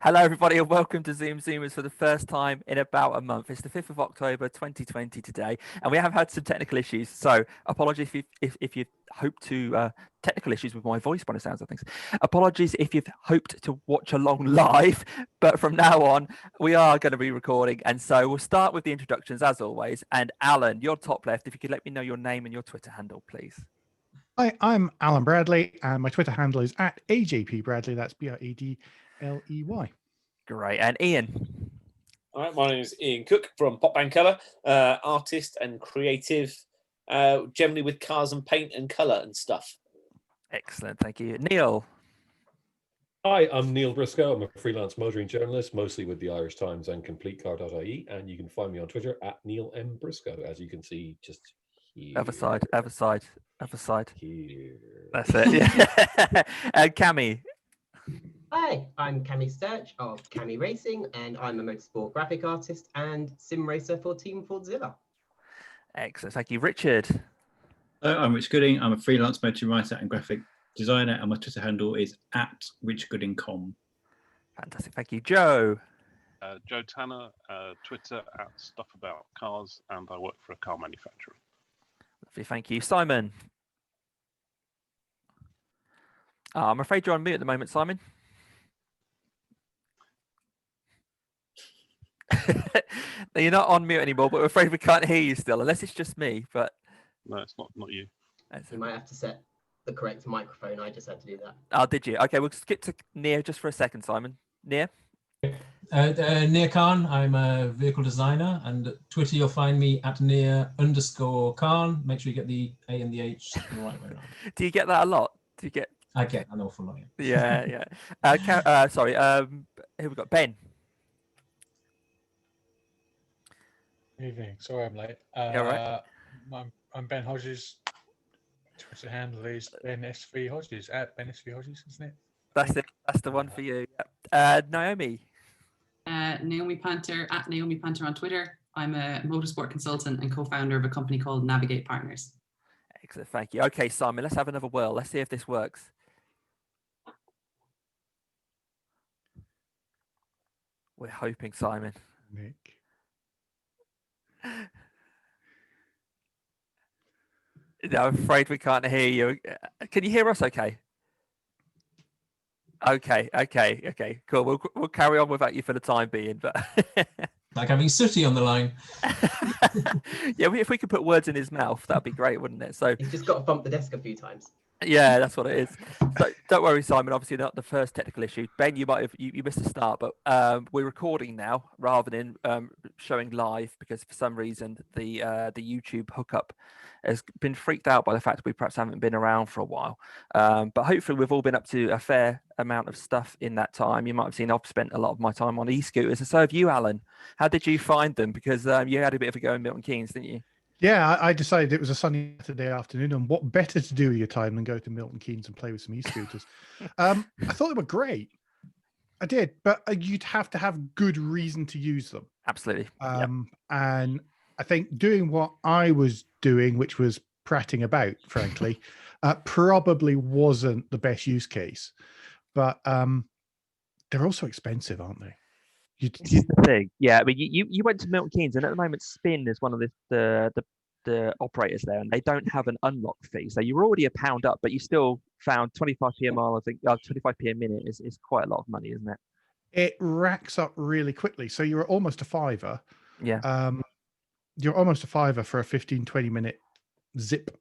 Hello, everybody, and welcome to ZoomZoomers for the first time in about a month. It's the 5th of October, 2020 today, and we have had some technical issues. So, apologies if you hope to technical issues with my voice by the sounds of things. Apologies if you've hoped to watch along live, but from now on, we are going to be recording, and so we'll start with the introductions as always. And Alan, you're top left. If you could let me know your name and your Twitter handle, please. Hi, I'm Alan Bradley, and my Twitter handle is @AJPBradley. That's BRADLEY. Great. And Ian. All right, my name is Ian Cook from Pop Band Colour, artist and creative, generally with cars and paint and colour and stuff. Excellent, thank you. Neil. Hi, I'm Neil Briscoe. I'm a freelance motoring journalist, mostly with the Irish Times and CompleteCar.ie, and you can find me on Twitter @NeilMBriscoe, as you can see just here. Other side. Here. That's it. Yeah. And Cammie. Hi, I'm Cammie Sturch of Cammie Racing, and I'm a motorsport graphic artist and sim racer for Team Fordzilla. Excellent, thank you. Richard. Hello, I'm Rich Gooding. I'm a freelance motor writer and graphic designer, and my Twitter handle is @RichGoodingCom. Fantastic, thank you. Joe. Joe Tanner, Twitter @StuffAboutCars, and I work for a car manufacturer. Lovely, thank you. Simon. I'm afraid you're on mute at the moment, Simon. No, you're not on mute anymore, but we're afraid we can't hear you still, unless it's just me. But No, it's not you. You might have to set the correct microphone. I just had to do that. Oh, did you? Okay, we'll skip to Nia just for a second, Simon. Nia? Near Kahn, I'm a vehicle designer, and Twitter you'll find me @Near_Kahn. Make sure you get the A and the H the right way around. Do you get that a lot? Do you get? I get an awful lot. Yeah. Sorry. Here we got Ben. Evening. Sorry I'm late. All right. I'm Ben Hodges. Twitter handle is Ben SV Hodges @Ben SV Hodges, isn't it? That's it. That's the one for you. Naomi. Naomi Panter @Naomi Panter on Twitter. I'm a motorsport consultant and co-founder of a company called Navigate Partners. Excellent, thank you. Okay, Simon, let's have another whirl. Let's see if this works. We're hoping, Simon. Nick. No, I'm afraid we can't hear you. Can you hear us okay? Okay, cool. We'll carry on without you for the time being, but Like having Sooty on the line. yeah, if we could put words in his mouth, that'd be great, wouldn't it? So You've just got to bump the desk a few times. yeah, that's what it is. So don't worry, Simon. Obviously, not the first technical issue. Ben, you might have you missed the start, but we're recording now rather than showing live because for some reason the YouTube hookup has been freaked out by the fact that we perhaps haven't been around for a while. But hopefully, we've all been up to a fair amount of stuff in that time. You might have seen I've spent a lot of my time on e-scooters, and so have you, Alan. How did you find them? Because you had a bit of a go in Milton Keynes, didn't you? Yeah, I decided it was a sunny Saturday afternoon, and what better to do with your time than go to Milton Keynes and play with some e-scooters. I thought they were great. I did, but you'd have to have good reason to use them. Absolutely. And I think doing what I was doing, which was prattling about, frankly, probably wasn't the best use case. But they're also expensive, aren't they? This is the thing. Yeah, I mean, you went to Milton Keynes, and at the moment, Spin is one of the operators there, and they don't have an unlock fee. So you're already £1 up, but you still found 25p a mile. I think 25p a minute is quite a lot of money, isn't it? It racks up really quickly. So you're almost a £5. Yeah. You're almost a £5 for a 15-20 minute zip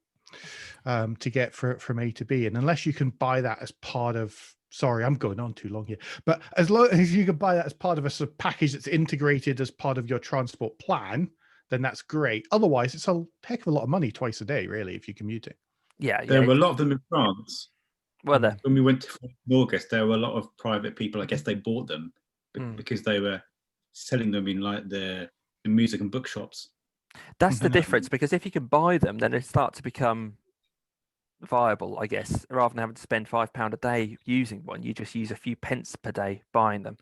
to get from A to B, and unless you can buy that as part of. Sorry, I'm going on too long here. But as long as you can buy that as part of a sort of package that's integrated as part of your transport plan, then that's great. Otherwise, it's a heck of a lot of money twice a day, really, if you're commuting. Yeah. There were a lot of them in France. Were there? When we went to August, there were a lot of private people. I guess they bought them because they were selling them in like the music and bookshops. That's the difference, because if you can buy them, then they start to become viable, I guess, rather than having to spend £5 a day using one. You just use a few pence per day buying them.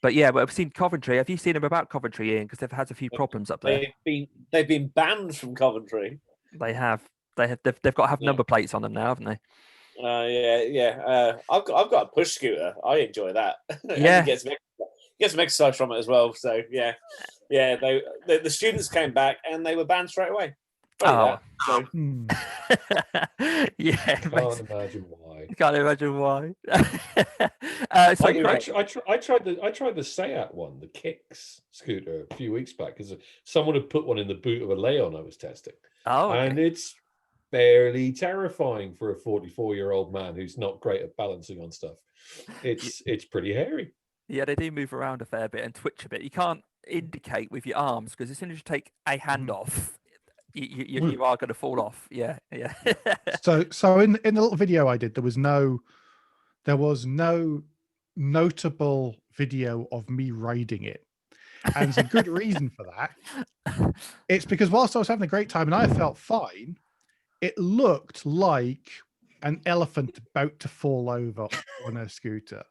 But yeah, but I've seen Coventry. Have you seen them about Coventry, Ian? Because they've had a few problems up there. They've been banned from Coventry. They've got to have number plates on them now, haven't they? I've got a push scooter. I enjoy that. Yeah. And you get some exercise from it as well. So yeah. The students came back and they were banned straight away. Oh. So. Yeah. Can't imagine why. Can't imagine why. I tried the Seat one, the Kicks scooter, a few weeks back because someone had put one in the boot of a Leon I was testing. Oh, okay. And it's fairly terrifying for a 44-year-old man who's not great at balancing on stuff. It's pretty hairy. Yeah, they do move around a fair bit and twitch a bit. You can't indicate with your arms because as soon as you take a hand off, you are going to fall off. Yeah. So in the little video I did, there was no notable video of me riding it, and there's a good reason for that. It's because whilst I was having a great time and I felt fine, it looked like an elephant about to fall over on a scooter.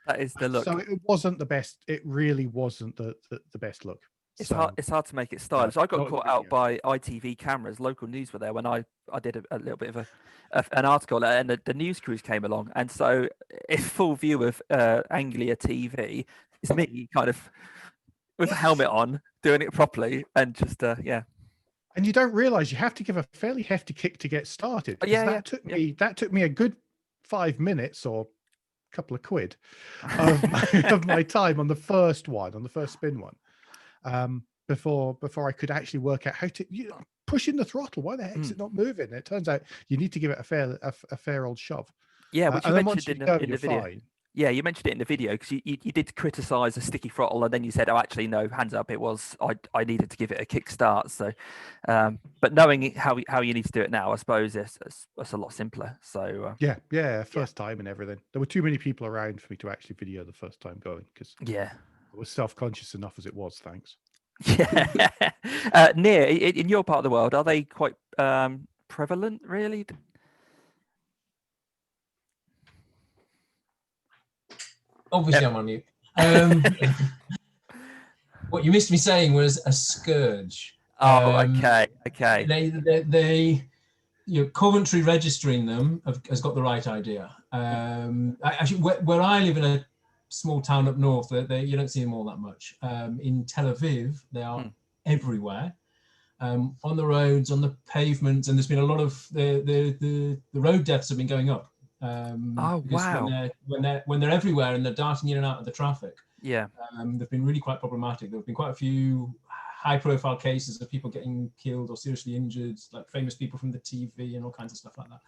That is the look. So it wasn't the best. It really wasn't the best look. It's hard to make it stylish. I got caught out by ITV cameras. Local news were there when I did a little bit of an article, and the news crews came along, and so in full view of Anglia TV, it's me kind of with a helmet on, doing it properly, and just yeah. And you don't realise you have to give a fairly hefty kick to get started. That took me a good 5 minutes or a couple of quid of my time on the first spin one. Before I could actually work out how to push in the throttle. Why the heck is it not moving? And it turns out you need to give it a fair old shove. Yeah, which you mentioned in the video. Fine. Yeah, you mentioned it in the video because you did criticise a sticky throttle, and then you said, "Oh, actually, no, hands up, it was I needed to give it a kick start." So, but knowing how you need to do it now, I suppose it's a lot simpler. So first time and everything. There were too many people around for me to actually video the first time going because I was self-conscious enough as it was. Thanks. Yeah, Near in your part of the world, are they quite prevalent? Really? Obviously, I'm on mute. What you missed me saying was a scourge. Okay. They Coventry registering them has got the right idea. Actually, where I live in a small town up north, you don't see them all that much. In Tel Aviv, they are everywhere. On the roads, on the pavements, and there's been a lot of the road deaths have been going up. Wow! When they're everywhere and they're darting in and out of the traffic, they've been really quite problematic. There have been quite a few high-profile cases of people getting killed or seriously injured, like famous people from the TV and all kinds of stuff like that.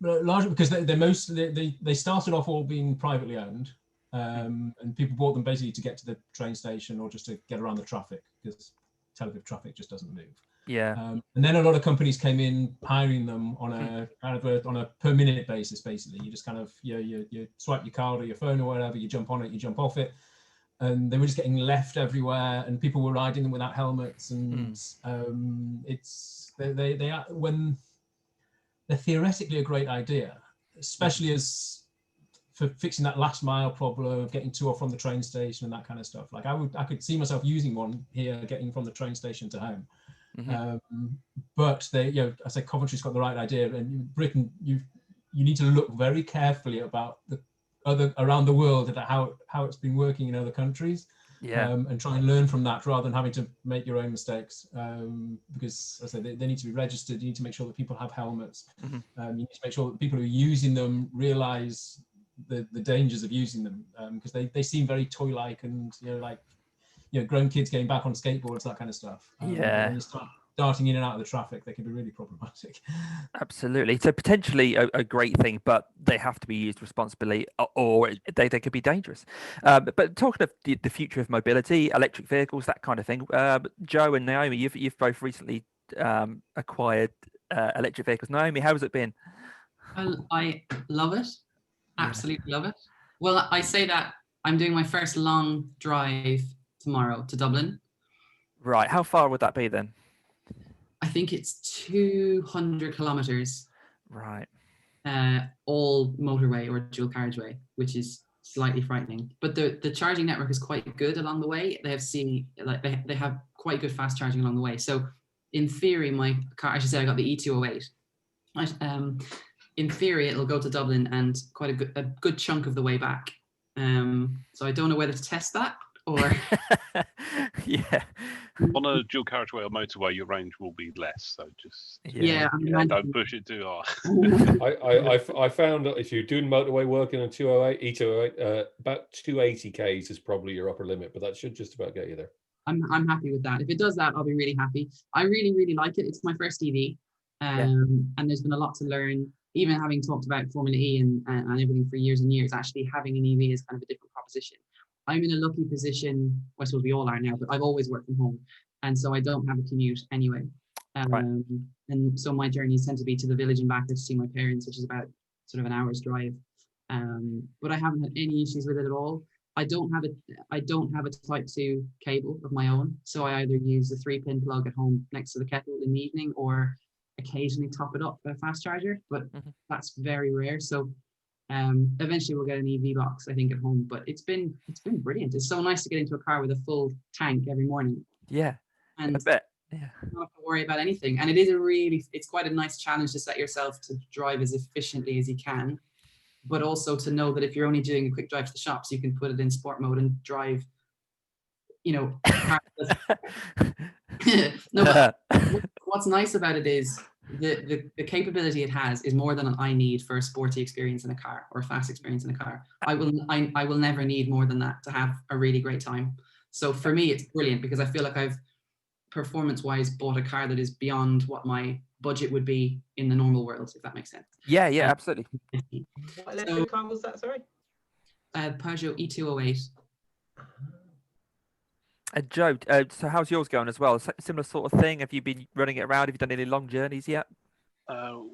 But largely because they started off all being privately owned, and people bought them basically to get to the train station or just to get around the traffic because Tel Aviv traffic just doesn't move. Yeah. And then a lot of companies came in hiring them on a per minute basis. Basically, you just kind of you swipe your card or your phone or whatever, you jump on it, you jump off it, and they were just getting left everywhere, and people were riding them without helmets, and they are when they're theoretically a great idea, especially as for fixing that last mile problem of getting to or from the train station and that kind of stuff. Like I could see myself using one here, getting from the train station to home. But I say Coventry's got the right idea, and in Britain you need to look very carefully about the other around the world at how it's been working in other countries, and try and learn from that rather than having to make your own mistakes, because as I say, they need to be registered. You need to make sure that people have helmets. You need to make sure that the people who are using them realize the dangers of using them, because they seem very toy-like and grown kids getting back on skateboards, that kind of stuff. When you start darting in and out of the traffic, they can be really problematic. Absolutely. So potentially a great thing, but they have to be used responsibly, or they could be dangerous. But talking of the future of mobility, electric vehicles, that kind of thing, Joe and Naomi, you've both recently acquired electric vehicles. Naomi, how has it been? I love it. Absolutely love it. Well, I say that I'm doing my first long drive tomorrow to Dublin. Right. How far would that be then? I think it's 200 kilometers. Right. All motorway or dual carriageway, which is slightly frightening. But the charging network is quite good along the way. They have they have quite good fast charging along the way. So in theory, my car, I should say, I got the E208. In theory, it'll go to Dublin and quite a good chunk of the way back. So I don't know whether to test that or. Yeah. On a dual carriageway or motorway, your range will be less. So just don't push it too hard. I found that if you're doing motorway work in a 208, E208, about 280 k's is probably your upper limit, but that should just about get you there. I'm happy with that. If it does that, I'll be really happy. I really, really like it. It's my first EV, and there's been a lot to learn. Even having talked about Formula E and everything for years and years, actually having an EV is kind of a different proposition. I'm in a lucky position, I suppose we all are now, but I've always worked from home. And so I don't have a commute anyway. And so my journeys tend to be to the village and back to see my parents, which is about sort of an hour's drive. But I haven't had any issues with it at all. I don't have a Type 2 cable of my own. So I either use a 3-pin plug at home next to the kettle in the evening or occasionally top it up with a fast charger, but that's very rare. So eventually we'll get an EV box, I think, at home. But it's been brilliant. It's so nice to get into a car with a full tank every morning. Yeah, and I bet. Yeah, not have to worry about anything. And it's quite a nice challenge to set yourself to drive as efficiently as you can, but also to know that if you're only doing a quick drive to the shops, you can put it in sport mode and drive. No, but what's nice about it is the capability it has is more than I need for a sporty experience in a car or a fast experience in a car. I will never need more than that to have a really great time. So for me, it's brilliant because I feel like I've performance-wise bought a car that is beyond what my budget would be in the normal world, if that makes sense. Yeah, absolutely. What electric car was that, sorry? Peugeot E208. And Joe, so how's yours going as well? Similar sort of thing? Have you been running it around? Have you done any long journeys yet?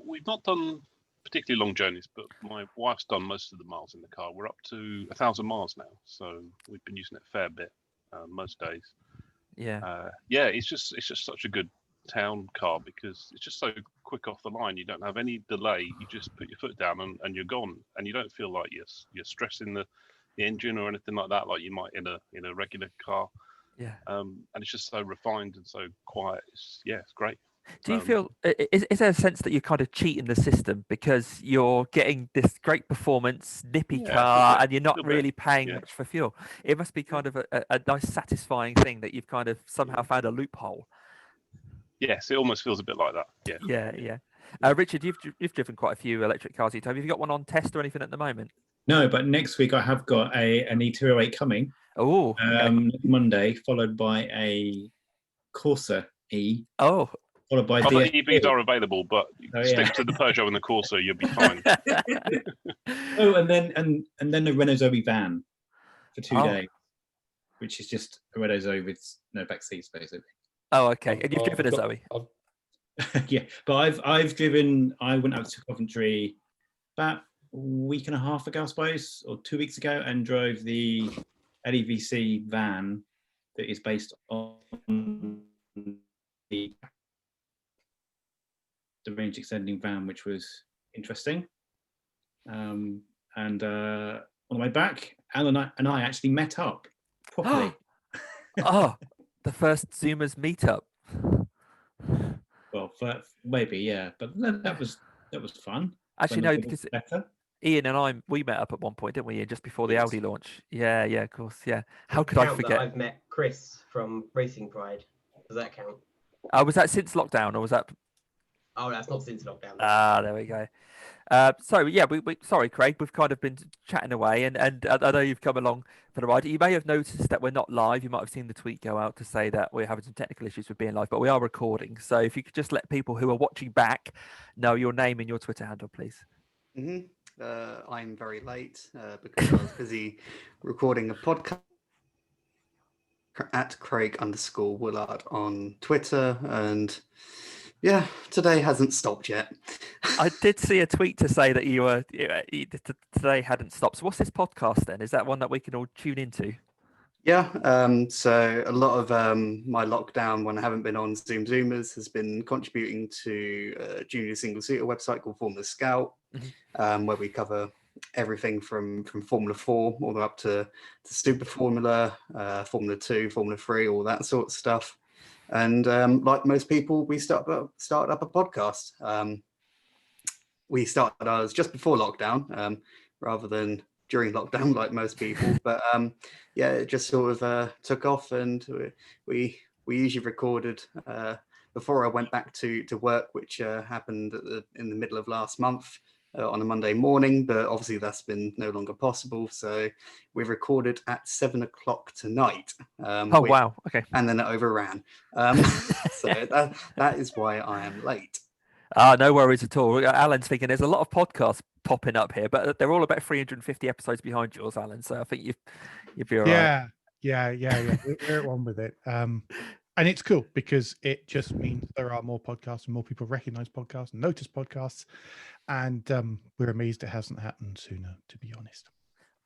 We've not done particularly long journeys, but my wife's done most of the miles in the car. We're up to 1,000 miles now, so we've been using it a fair bit most days. Yeah. It's just such a good town car because it's just so quick off the line. You don't have any delay. You just put your foot down and you're gone, and you don't feel like you're stressing the engine or anything like that, like you might in a regular car. Yeah. And it's just so refined and so quiet. It's great. Do you feel is there a sense that you're kind of cheating the system because you're getting this great performance, nippy car, and you're not really paying much for fuel? It must be kind of a nice, satisfying thing that you've kind of somehow found a loophole. Yes, it almost feels a bit like that. Yeah. Yeah. Richard, you've driven quite a few electric cars. Have you got one on test or anything at the moment? No, but next week I have got an E208 coming. Oh, Monday, followed by a Corsa E. Oh. Followed by the EVs are available, but stick to the Peugeot and the Corsa, you'll be fine. and then the Renault Zoe van for 2 days, which is just a Renault Zoe with no back seats, basically. Oh, okay. And you've driven a Zoe? Yeah, but I've driven. I went out to Coventry about a week and a half ago, I suppose, or 2 weeks ago, and drove the LEVC van that is based on the range extending van, which was interesting. And on the way back, Alan and I actually met up properly. The first Zoomers meetup. Well, maybe, yeah, but that was fun. Actually, no, because Ian and we met up at one point, didn't we? Ian, just before the Audi launch. Yeah, of course, yeah. How could I forget? I've met Chris from Racing Pride. Does that count? Was that since lockdown, or was that? Oh, that's not since lockdown. There we go. So yeah, we sorry, Craig, we've kind of been chatting away, and I know you've come along for the ride. You may have noticed that we're not live. You might have seen the tweet go out to say that we're having some technical issues with being live, but we are recording. So if you could just let people who are watching back know your name and your Twitter handle, please. I'm very late because I was busy recording a podcast at Craig_Woollard on Twitter, and yeah, today hasn't stopped yet. I did see a tweet to say that you today hadn't stopped. So what's this podcast then? Is that one that we can all tune into? Yeah, so a lot of my lockdown when I haven't been on ZoomZoomers has been contributing to a junior single-seater website called Formula Scout, where we cover everything from Formula 4 all the way up to Super Formula, Formula 2, Formula 3, all that sort of stuff. And like most people, we started up a podcast. we started ours just before lockdown, rather than during lockdown like most people. But yeah, it just sort of took off, and we usually recorded before I went back to work, which happened in the middle of last month. On a Monday morning, but obviously that's been no longer possible. So we recorded at 7 o'clock tonight. Wow. Okay. And then it overran. So that is why I am late. No worries at all. Alan's thinking there's a lot of podcasts popping up here, but they're all about 350 episodes behind yours, Alan. So I think you'd be all right. Yeah. We're at one with it. And it's cool because it just means there are more podcasts and more people recognize podcasts and notice podcasts. And we're amazed it hasn't happened sooner, to be honest.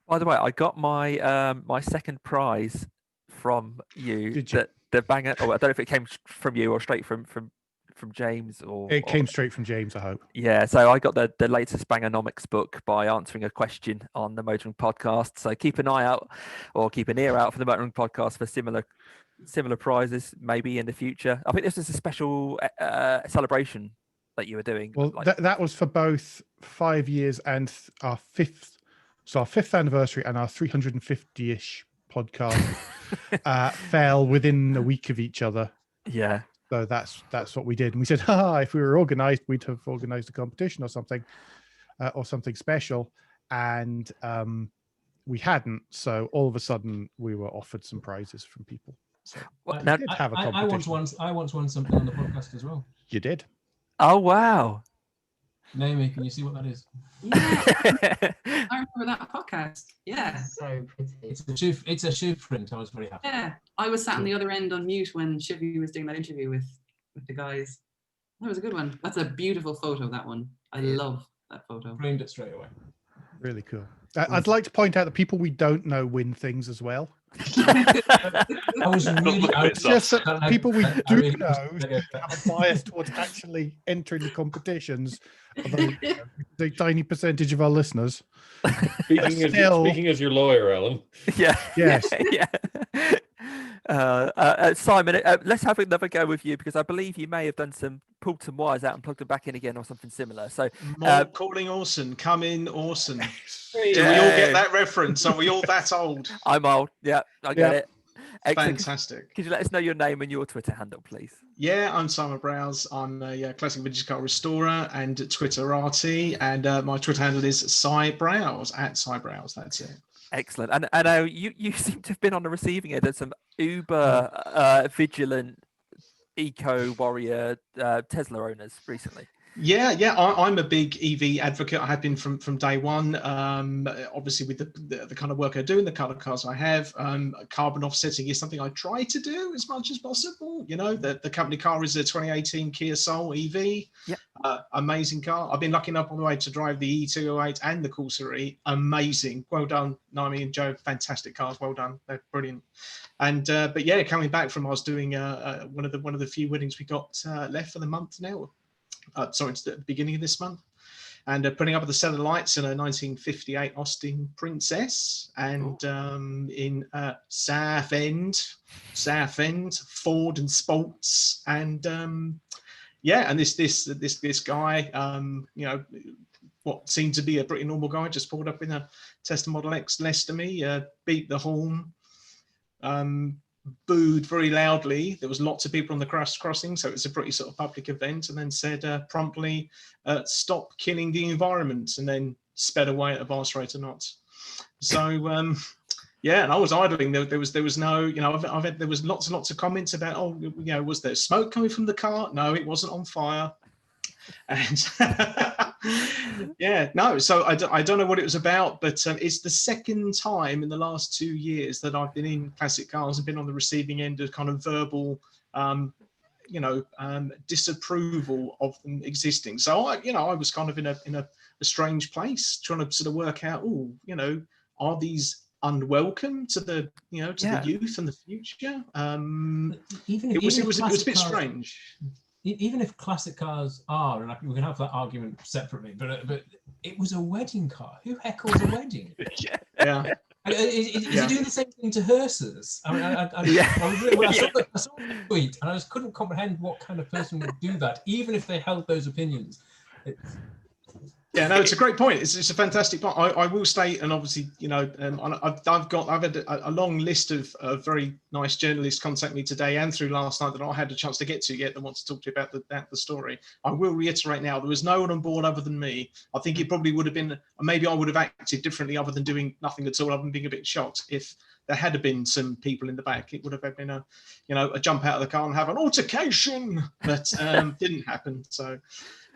By the way, I got my my second prize from you. Did you? The banger. Oh, I don't know if it came from you or straight from James or. It came straight from James, I hope. Yeah, so I got the latest Bangernomics book by answering a question on the Motoring Podcast. So keep an eye out or keep an ear out for the Motoring Podcast for similar prizes maybe in the future. I think this is a special celebration that you were doing. Well, that was for both 5 years and our fifth anniversary, and our 350-ish podcast fell within a week of each other. Yeah. So that's what we did. And we said, if we were organized, we'd have organized a competition or something special. And we hadn't. So all of a sudden we were offered some prizes from people. So well, now, did have a competition. I once won something on the podcast as well. You did? Oh, wow. Naomi, can you see what that is? Yeah. I remember that podcast. Yeah. So pretty. It's a shoe print. I was very happy. Yeah. I was sat on the other end on mute when Shivy was doing that interview with the guys. That was a good one. That's a beautiful photo, that one. I love that photo. Framed it straight away. Really cool. I'd like to point out that people we don't know win things as well. I was really just that people we do know have a bias towards actually entering the competitions. Although, the tiny percentage of our listeners. Speaking as your lawyer, Alan. Yeah. Yes. Yeah. Simon, let's have another go with you, because I believe you may have pulled some wires out and plugged them back in again or something similar. So calling Orson, come in Orson. Do we all get that reference? Are we all that old? I'm old. Yeah, I get it. Excellent. Fantastic. Could you let us know your name and your Twitter handle, please? Yeah, I'm Simon Browse. I'm a classic vintage car restorer and Twitterati, and my Twitter handle is CyBrowse, @CyBrowse. That's it. Excellent. And you seem to have been on the receiving end of some uber vigilant eco warrior Tesla owners recently. Yeah, I'm a big EV advocate. I have been from day one. Obviously, with the kind of work I do and the kind of cars I have, carbon offsetting is something I try to do as much as possible. You know, the company car is a 2018 Kia Soul EV. Yeah. Amazing car. I've been lucky enough on the way to drive the E208 and the Corsa E. Amazing. Well done, Naomi and Joe. Fantastic cars. Well done. They're brilliant. And but yeah, coming back from, I was doing one of the few weddings we got left for the month now. Sorry, it's the beginning of this month, and putting up the set of lights in a 1958 Austin Princess, and in Southend, Ford and Sports, and and this guy, you know, what seemed to be a pretty normal guy, just pulled up in a Tesla Model X next to me, beat the horn, booed very loudly. There was lots of people on the crossing, so it was a pretty sort of public event, and then said promptly, stop killing the environment, and then sped away at a vast rate of knots. So yeah, and I was idling. There was no, you know, there was lots and lots of comments about, oh, you know, was there smoke coming from the car? No, it wasn't on fire. And yeah, no, so I don't know what it was about, but it's the second time in the last 2 years that I've been in classic cars and been on the receiving end of kind of verbal, you know, disapproval of them existing. So I was kind of in a strange place, trying to sort of work out, oh, you know, are these unwelcome to the, you know, to the youth and the future? It was a bit strange. Even if classic cars are, and we can have that argument separately, but it was a wedding car. Who heckles a wedding? Yeah. Is he doing the same thing to hearses? I mean, I saw the tweet, and I just couldn't comprehend what kind of person would do that, even if they held those opinions. Yeah, no, it's a great point. It's a fantastic point. I will state, and obviously, I've had a long list of very nice journalists contact me today and through last night that I had a chance to get to yet that want to talk to you about the story. I will reiterate now, there was no one on board other than me. I think it probably would have been, maybe I would have acted differently other than doing nothing at all, other than being a bit shocked. If there had been some people in the back, it would have been a jump out of the car and have an altercation, but didn't happen. So.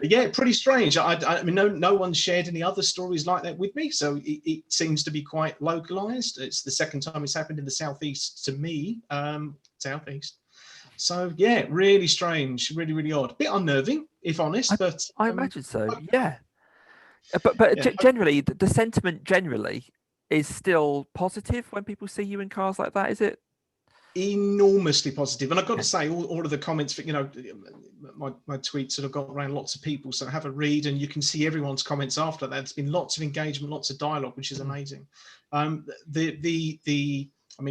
Yeah, pretty strange. I mean, no one shared any other stories like that with me, so it seems to be quite localized. It's the second time it's happened in the southeast to me, southeast. So yeah, really strange, really, really odd. Bit unnerving, if honest. But I imagine so. Yeah, but Yeah. Generally, the sentiment generally is still positive when people see you in cars like that. Is it? Enormously positive, and I've got to say, all of the comments, my tweets sort of got around lots of people, so have a read and you can see everyone's comments after that. There's been lots of engagement, lots of dialogue, which is amazing. I mean,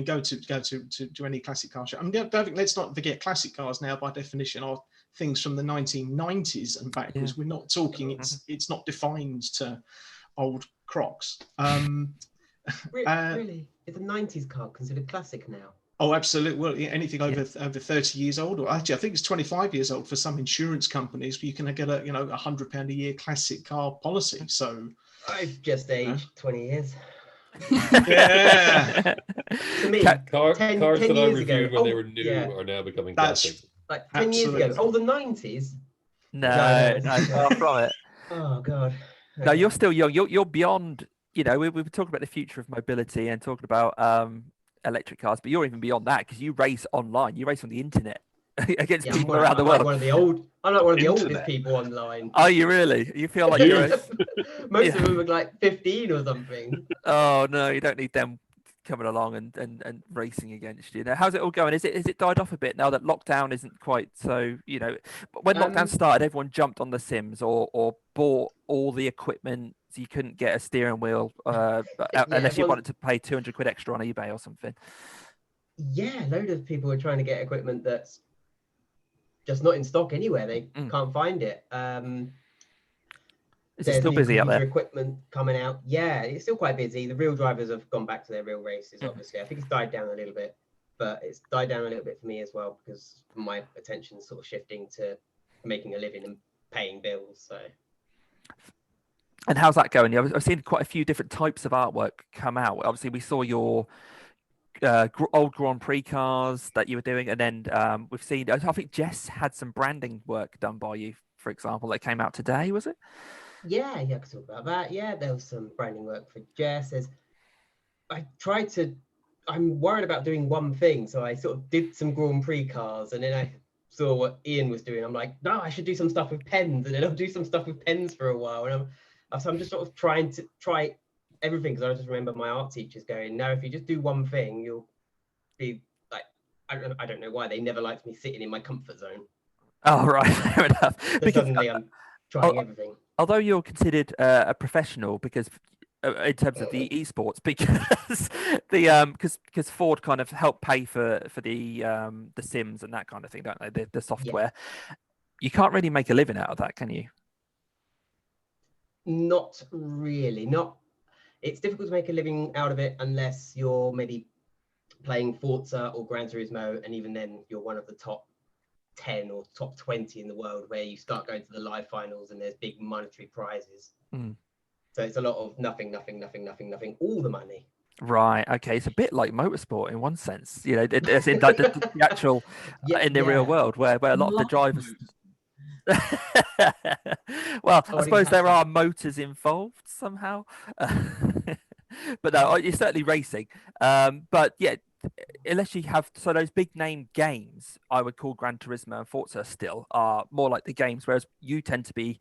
go to any classic car show. I mean, let's not forget, classic cars now by definition are things from the 1990s and backwards. We're not talking, it's not defined to old Crocs. Really, is a 90s car considered classic now? Oh, absolutely. Well, anything over 30 years old, or actually, I think it's 25 years old for some insurance companies. Where you can get a £100 a year classic car policy. So I've just aged 20 years. Yeah. To me, cars 10 that I years reviewed ago, when they were new are now becoming classics. Like 10 years ago. Oh, the 90s? No, far from it. Oh God. No, you're still young. You're beyond. We were talking about the future of mobility and talking about electric cars, but you're even beyond that because you race online. You race on the internet against people around the world. I'm like one of the oldest people online. Are you really? You feel like you're most of them are like 15 or something. Oh no, you don't need them coming along and racing against you. Now, how's it all going? Is it died off a bit now that lockdown isn't quite so? When lockdown started, everyone jumped on the Sims or bought all the equipment. So you couldn't get a steering wheel unless you wanted to pay 200 quid extra on eBay or something. Yeah, a load of people are trying to get equipment that's just not in stock anywhere. They can't find it. Is it still busy out there? Equipment coming out. Yeah, it's still quite busy. The real drivers have gone back to their real races, obviously. I think it's died down a little bit, but it's died down a little bit for me as well because my attention's sort of shifting to making a living and paying bills. So. And how's that going? I've seen quite a few different types of artwork come out. Obviously, we saw your old Grand Prix cars that you were doing, and then we've seen. I think Jess had some branding work done by you, for example, that came out today. Was it? Yeah, I could talk about that. Yeah, there was some branding work for Jess. I'm worried about doing one thing, so I sort of did some Grand Prix cars, and then I saw what Ian was doing. I'm like, no, I should do some stuff with pens, and then I'll do some stuff with pens for a while, and I'm just sort of trying to try everything because I just remember my art teachers going, no, if you just do one thing, you'll be like, I don't know why they never liked me sitting in my comfort zone. Oh, right, fair enough. Because suddenly I'm trying everything. Although you're considered a professional because in terms of the esports, because because Ford kind of helped pay for the Sims and that kind of thing, don't they? The software. Yeah. You can't really make a living out of that, can you? Not really. It's difficult to make a living out of it unless you're maybe playing Forza or Gran Turismo, and even then you're one of the top 10 or top 20 in the world, where you start going to the live finals and there's big monetary prizes. So it's a lot of nothing, all the money. Right. Okay. It's a bit like motorsport in one sense, as in like the actual in the real world where a lot of the drivers. Well, I suppose there are motors involved somehow, but no, you're certainly racing. But yeah, unless you have those big name games, I would call Gran Turismo and Forza still are more like the games, whereas you tend to be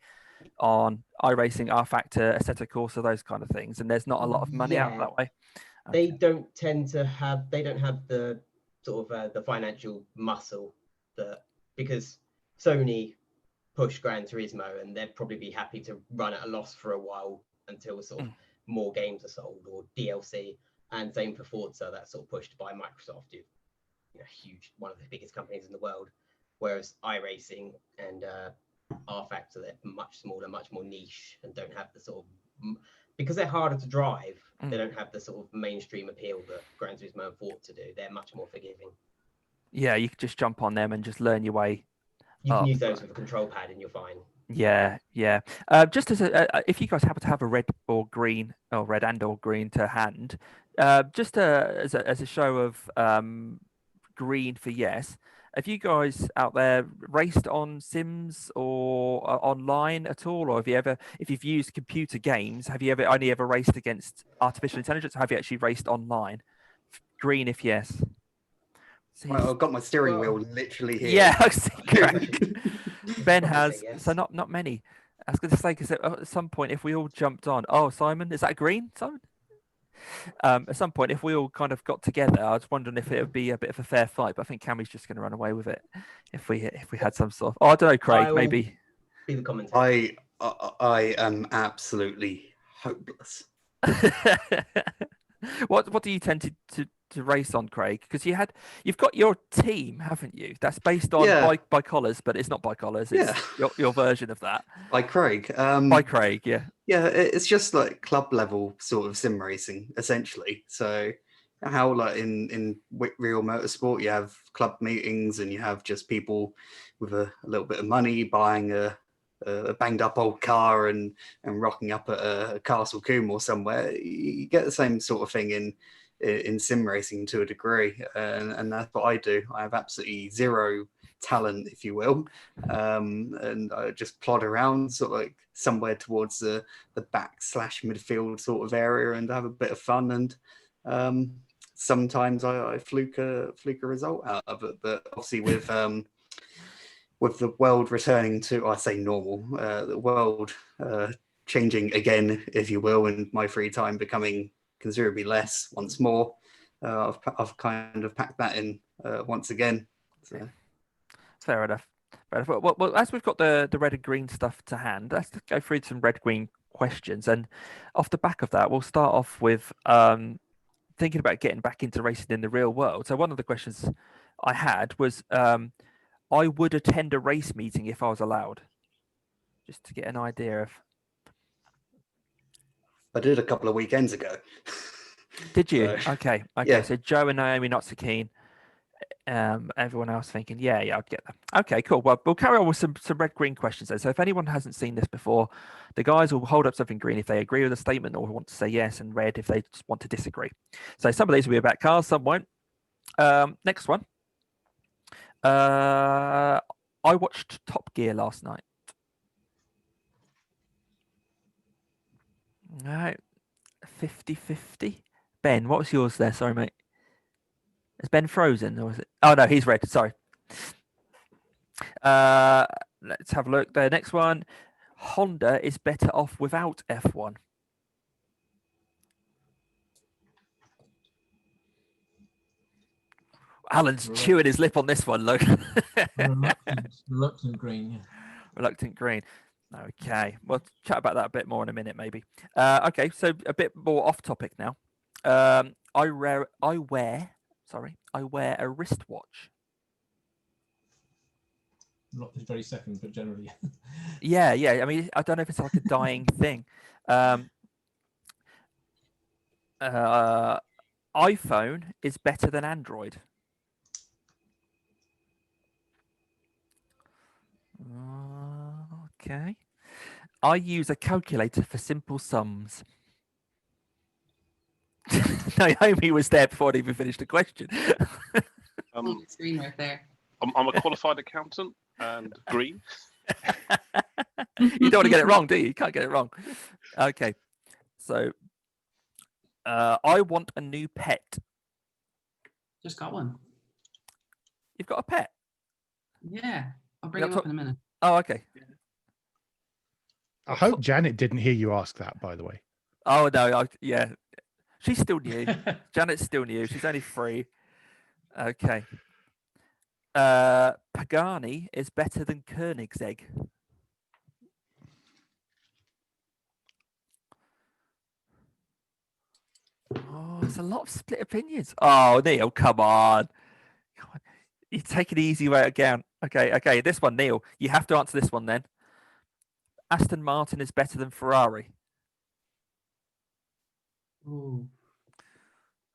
on iRacing, R Factor, Assetto Corsa, those kind of things, and there's not a lot of money out that way. They don't have the sort of the financial muscle because Sony push Gran Turismo, and they'd probably be happy to run at a loss for a while until sort of more games are sold or DLC. And same for Forza, that's sort of pushed by Microsoft, huge, one of the biggest companies in the world. Whereas iRacing and R Factor, they're much smaller, much more niche, and don't have the sort of, because they're harder to drive, they don't have the sort of mainstream appeal that Gran Turismo and Forza do. They're much more forgiving. Yeah, you could just jump on them and just learn your way. You can up. use those with a control pad and you're fine. Yeah, yeah. Just as if you guys happen to have a red or green, or red and or green to hand, just as a show of green for yes. Have you guys out there raced on Sims or online at all, or have you ever, if you've used computer games, have you ever only ever raced against artificial intelligence, or have you actually raced online? Green if yes. Well, I've got my steering wheel literally here. Yeah, I see, correct. Ben has, so not many. I was going to say, because at some point, if we all jumped on, oh, Simon, is that green, Simon? At some point, if we all kind of got together, I was wondering if it would be a bit of a fair fight. But I think Cammie's just going to run away with it if we had some sort of. Oh, I don't know, Craig. Maybe. Be the commentator. I am absolutely hopeless. What do you tend to race on, Craig? Because you've got your team, haven't you? That's based on by collars, but it's not by collars. It's your version of that. By Craig. By Craig, yeah. Yeah, it's just like club level sort of sim racing, essentially. So how like in real motorsport, you have club meetings and you have just people with a little bit of money buying a banged up old car and rocking up at a Castle Combe or somewhere. You get the same sort of thing in sim racing to a degree, and that's what I do. I have absolutely zero talent, if you will, and I just plod around sort of like somewhere towards the back/midfield sort of area and have a bit of fun, and sometimes I fluke a result out of it. But obviously with the world returning to, I say normal, the world changing again, if you will, and my free time becoming considerably less once more, I've kind of packed that in once again. So. Fair enough. Well, as we've got the red and green stuff to hand, let's go through some red-green questions. And off the back of that, we'll start off with thinking about getting back into racing in the real world. So one of the questions I had was, I would attend a race meeting if I was allowed, just to get an idea of. I did a couple of weekends ago. Did you? So, okay. yeah. So Joe and Naomi not so keen. Everyone else thinking, yeah, I'd get that. Okay, cool. Well, we'll carry on with some red-green questions then. So if anyone hasn't seen this before, the guys will hold up something green if they agree with the statement or want to say yes, and red if they just want to disagree. So some of these will be about cars, some won't. Next one. I watched Top Gear last night. No, 50-50. Ben, what was yours there? Sorry, mate. Is Ben frozen or is it? Oh no, he's red. Sorry. Let's have a look. The next one. Honda is better off without F1. Alan's chewing his lip on this one, look. Reluctant green, yeah. Reluctant green. Okay, we'll chat about that a bit more in a minute, maybe. Okay, so a bit more off topic now. I wear a wristwatch. Not this very second, but generally. Yeah. I mean, I don't know if it's like a dying thing. iPhone is better than Android. Okay. I use a calculator for simple sums. Naomi was there before I even finished the question. On the screen right there. I'm a qualified accountant and green. You don't want to get it wrong, do you? You can't get it wrong. Okay. So, I want a new pet. Just got one. You've got a pet? Yeah. I'll bring it up in a minute. Oh, okay. I hope Janet didn't hear you ask that, by the way. Oh, no. Yeah. She's still new. Janet's still new. She's only 3. Okay. Pagani is better than Koenigsegg. Oh, there's a lot of split opinions. Oh, Neil, come on. You take an easy way down. Okay. This one, Neil, you have to answer this one then. Aston Martin is better than Ferrari? Ooh.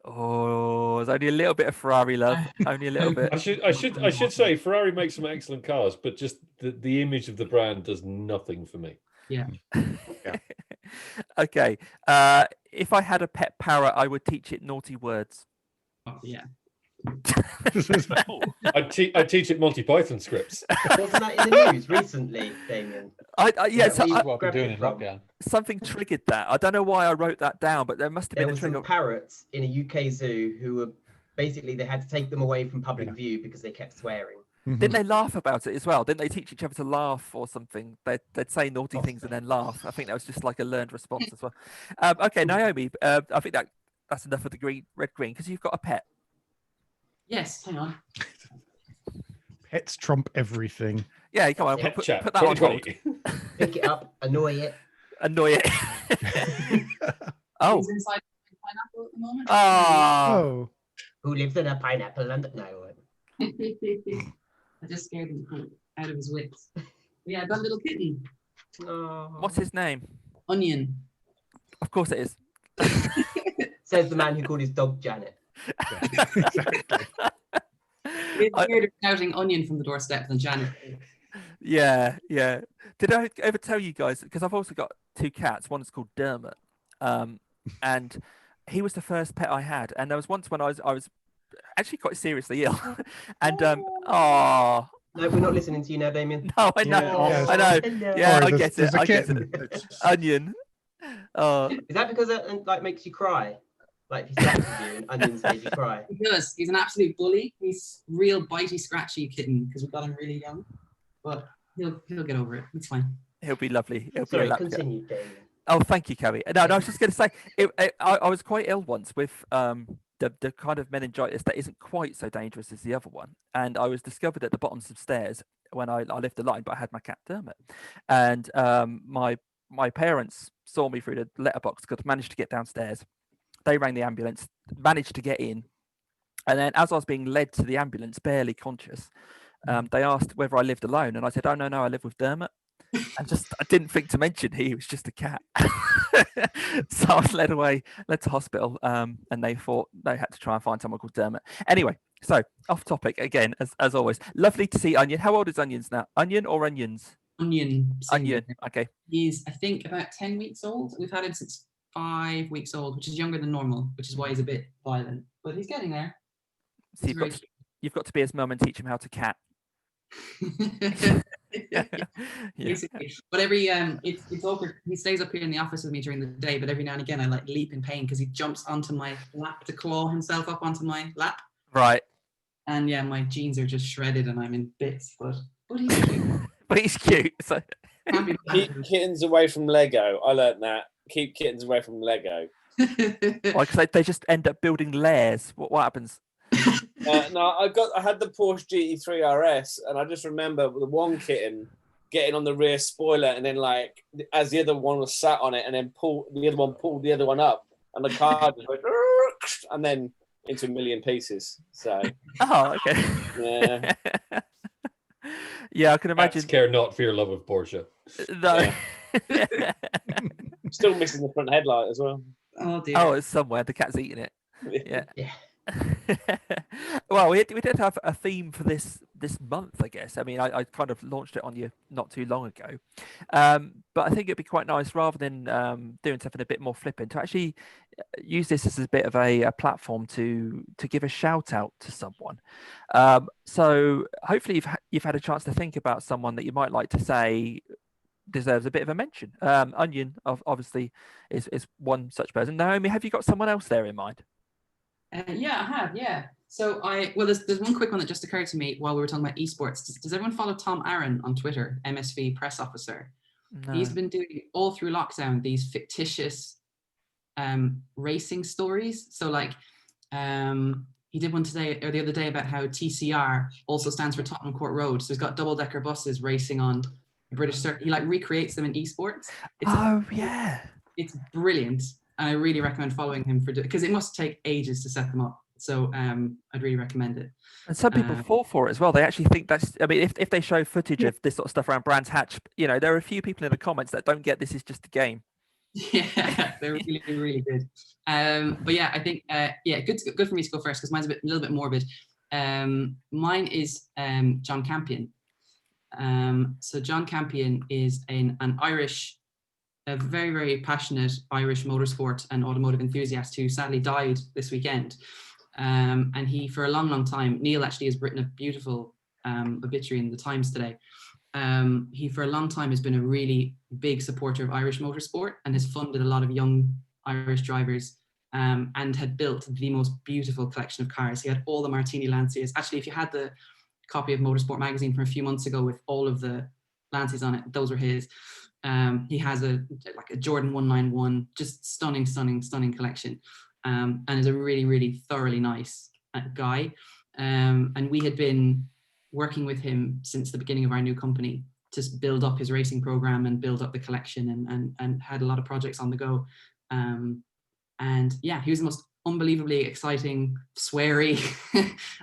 Oh, there's only a little bit of Ferrari love. Only a little bit. I should say Ferrari makes some excellent cars, but just the image of the brand does nothing for me. Yeah. Okay. If I had a pet parrot, I would teach it naughty words. Oh, yeah. I'd teach it Monty Python scripts. Wasn't that in the news recently, Damien? Yeah, That's what I've been doing in lockdown. something triggered that. I don't know why I wrote that down, but there must have There been a was trigger. some parrots in a UK zoo who were basically, they had to take them away from public view because they kept swearing. Didn't they laugh about it as well? Didn't they teach each other to laugh or something? They'd say naughty things and then laugh. I think that was just like a learned response as well. Okay, Naomi, I think that's enough of the red green, because you've got a pet. Yes, hang on. Pets trump everything. Yeah, come on, Pet put chat, that on hold. 2020. Pick it up, annoy it. Annoy it. Oh. He's inside a pineapple at the moment. Oh. Who lives in a pineapple and no one? I just scared him out of his wits. Yeah, I got a little kitten. What's his name? Onion. Of course it is. Says the man who called his dog Janet. Exactly. It's weirder shouting onion from the doorstep than Janet. Yeah. Did I ever tell you guys? Because I've also got two cats. One is called Dermot, and he was the first pet I had. And there was once when I was actually quite seriously ill, and No, we're not listening to you now, Damien. No, I know, Yeah. I know. Hello. Yeah, Sorry, I get there's it. a I get kitten. it. Onion. Is that because it like makes you cry? Like if he slaps you and Onion says you cry. He does. He's an absolute bully. He's real bitey, scratchy kitten because we got him really young. But he'll get over it. It's fine. He'll be lovely. He'll be Sorry, a lap cat. continue, Damien. Oh, thank you, Cammie. No, I was just going to say, I was quite ill once with the kind of meningitis that isn't quite so dangerous as the other one. And I was discovered at the bottoms of stairs when I lived alone, but I had my cat Dermot. And my parents saw me through the letterbox because I managed to get downstairs. They rang the ambulance, managed to get in. And then as I was being led to the ambulance, barely conscious, they asked whether I lived alone. And I said, oh, no, I live with Dermot. And I didn't think to mention he was just a cat. So I was led to hospital, and they thought they had to try and find someone called Dermot. Anyway, so off topic again, as always. Lovely to see Onion. How old is Onions now? Onion or Onions? Onion. Onion, okay. He's, I think, about 10 weeks old. We've had him since 5 weeks old, which is younger than normal, which is why he's a bit violent. But he's getting there. So you've got to be his mum and teach him how to cat. Yeah. Basically. But it's awkward. He stays up here in the office with me during the day, but every now and again I like leap in pain because he jumps onto my lap to claw himself up onto my lap. Right. And yeah, my jeans are just shredded and I'm in bits, but he's cute. But he's cute. So Keep kittens away from Lego. I learned that. Keep kittens away from Lego. Like they just end up building lairs. What happens? No, I had the Porsche GT3 RS, and I just remember the one kitten getting on the rear spoiler, and then like as the other one was sat on it, and then pulled the other one up, and the car just went and then into a million pieces. So. Oh, okay. Yeah. Yeah, I can imagine. Cats care not for your love of Porsche. No. Yeah. Still missing the front headlight as well. Oh dear. Oh, it's somewhere. The cat's eating it. Yeah. Yeah. Well, we did have a theme for this month, I guess. I mean, I kind of launched it on you not too long ago, but I think it'd be quite nice rather than doing something a bit more flippant to actually use this as a bit of a platform to give a shout out to someone. So hopefully you've had a chance to think about someone that you might like to say deserves a bit of a mention. Onion obviously is one such person. Naomi, have you got someone else there in mind? Yeah, I have. Yeah. So there's one quick one that just occurred to me while we were talking about esports. Does everyone follow Tom Aaron on Twitter, MSV press officer? No. He's been doing all through lockdown these fictitious racing stories. So like he did one today or the other day about how TCR also stands for Tottenham Court Road. So he's got double-decker buses racing on the British circuit. He like recreates them in esports. Yeah. It's brilliant. And I really recommend following him because it must take ages to set them up. So I'd really recommend it. And some people fall for it as well. They actually think that's, I mean, if they show footage of this sort of stuff around Brands Hatch, you know, there are a few people in the comments that don't get this is just a game. Yeah, they're really, really good. But yeah, I think, yeah, good for me to go first because mine's a little bit morbid. Mine is John Campion. So John Campion is an Irish, a very, very passionate Irish motorsport and automotive enthusiast who sadly died this weekend. And he, for a long, long time, Neil actually has written a beautiful obituary in the Times today. He, for a long time, has been a really big supporter of Irish motorsport and has funded a lot of young Irish drivers and had built the most beautiful collection of cars. He had all the Martini Lancias. Actually, if you had the copy of Motorsport magazine from a few months ago with all of the Lancias on it, those were his. He has a Jordan 191, just stunning, stunning, stunning collection, and is a really, really thoroughly nice guy. And we had been working with him since the beginning of our new company to build up his racing program and build up the collection, and had a lot of projects on the go. And yeah, he was the most unbelievably exciting, sweary,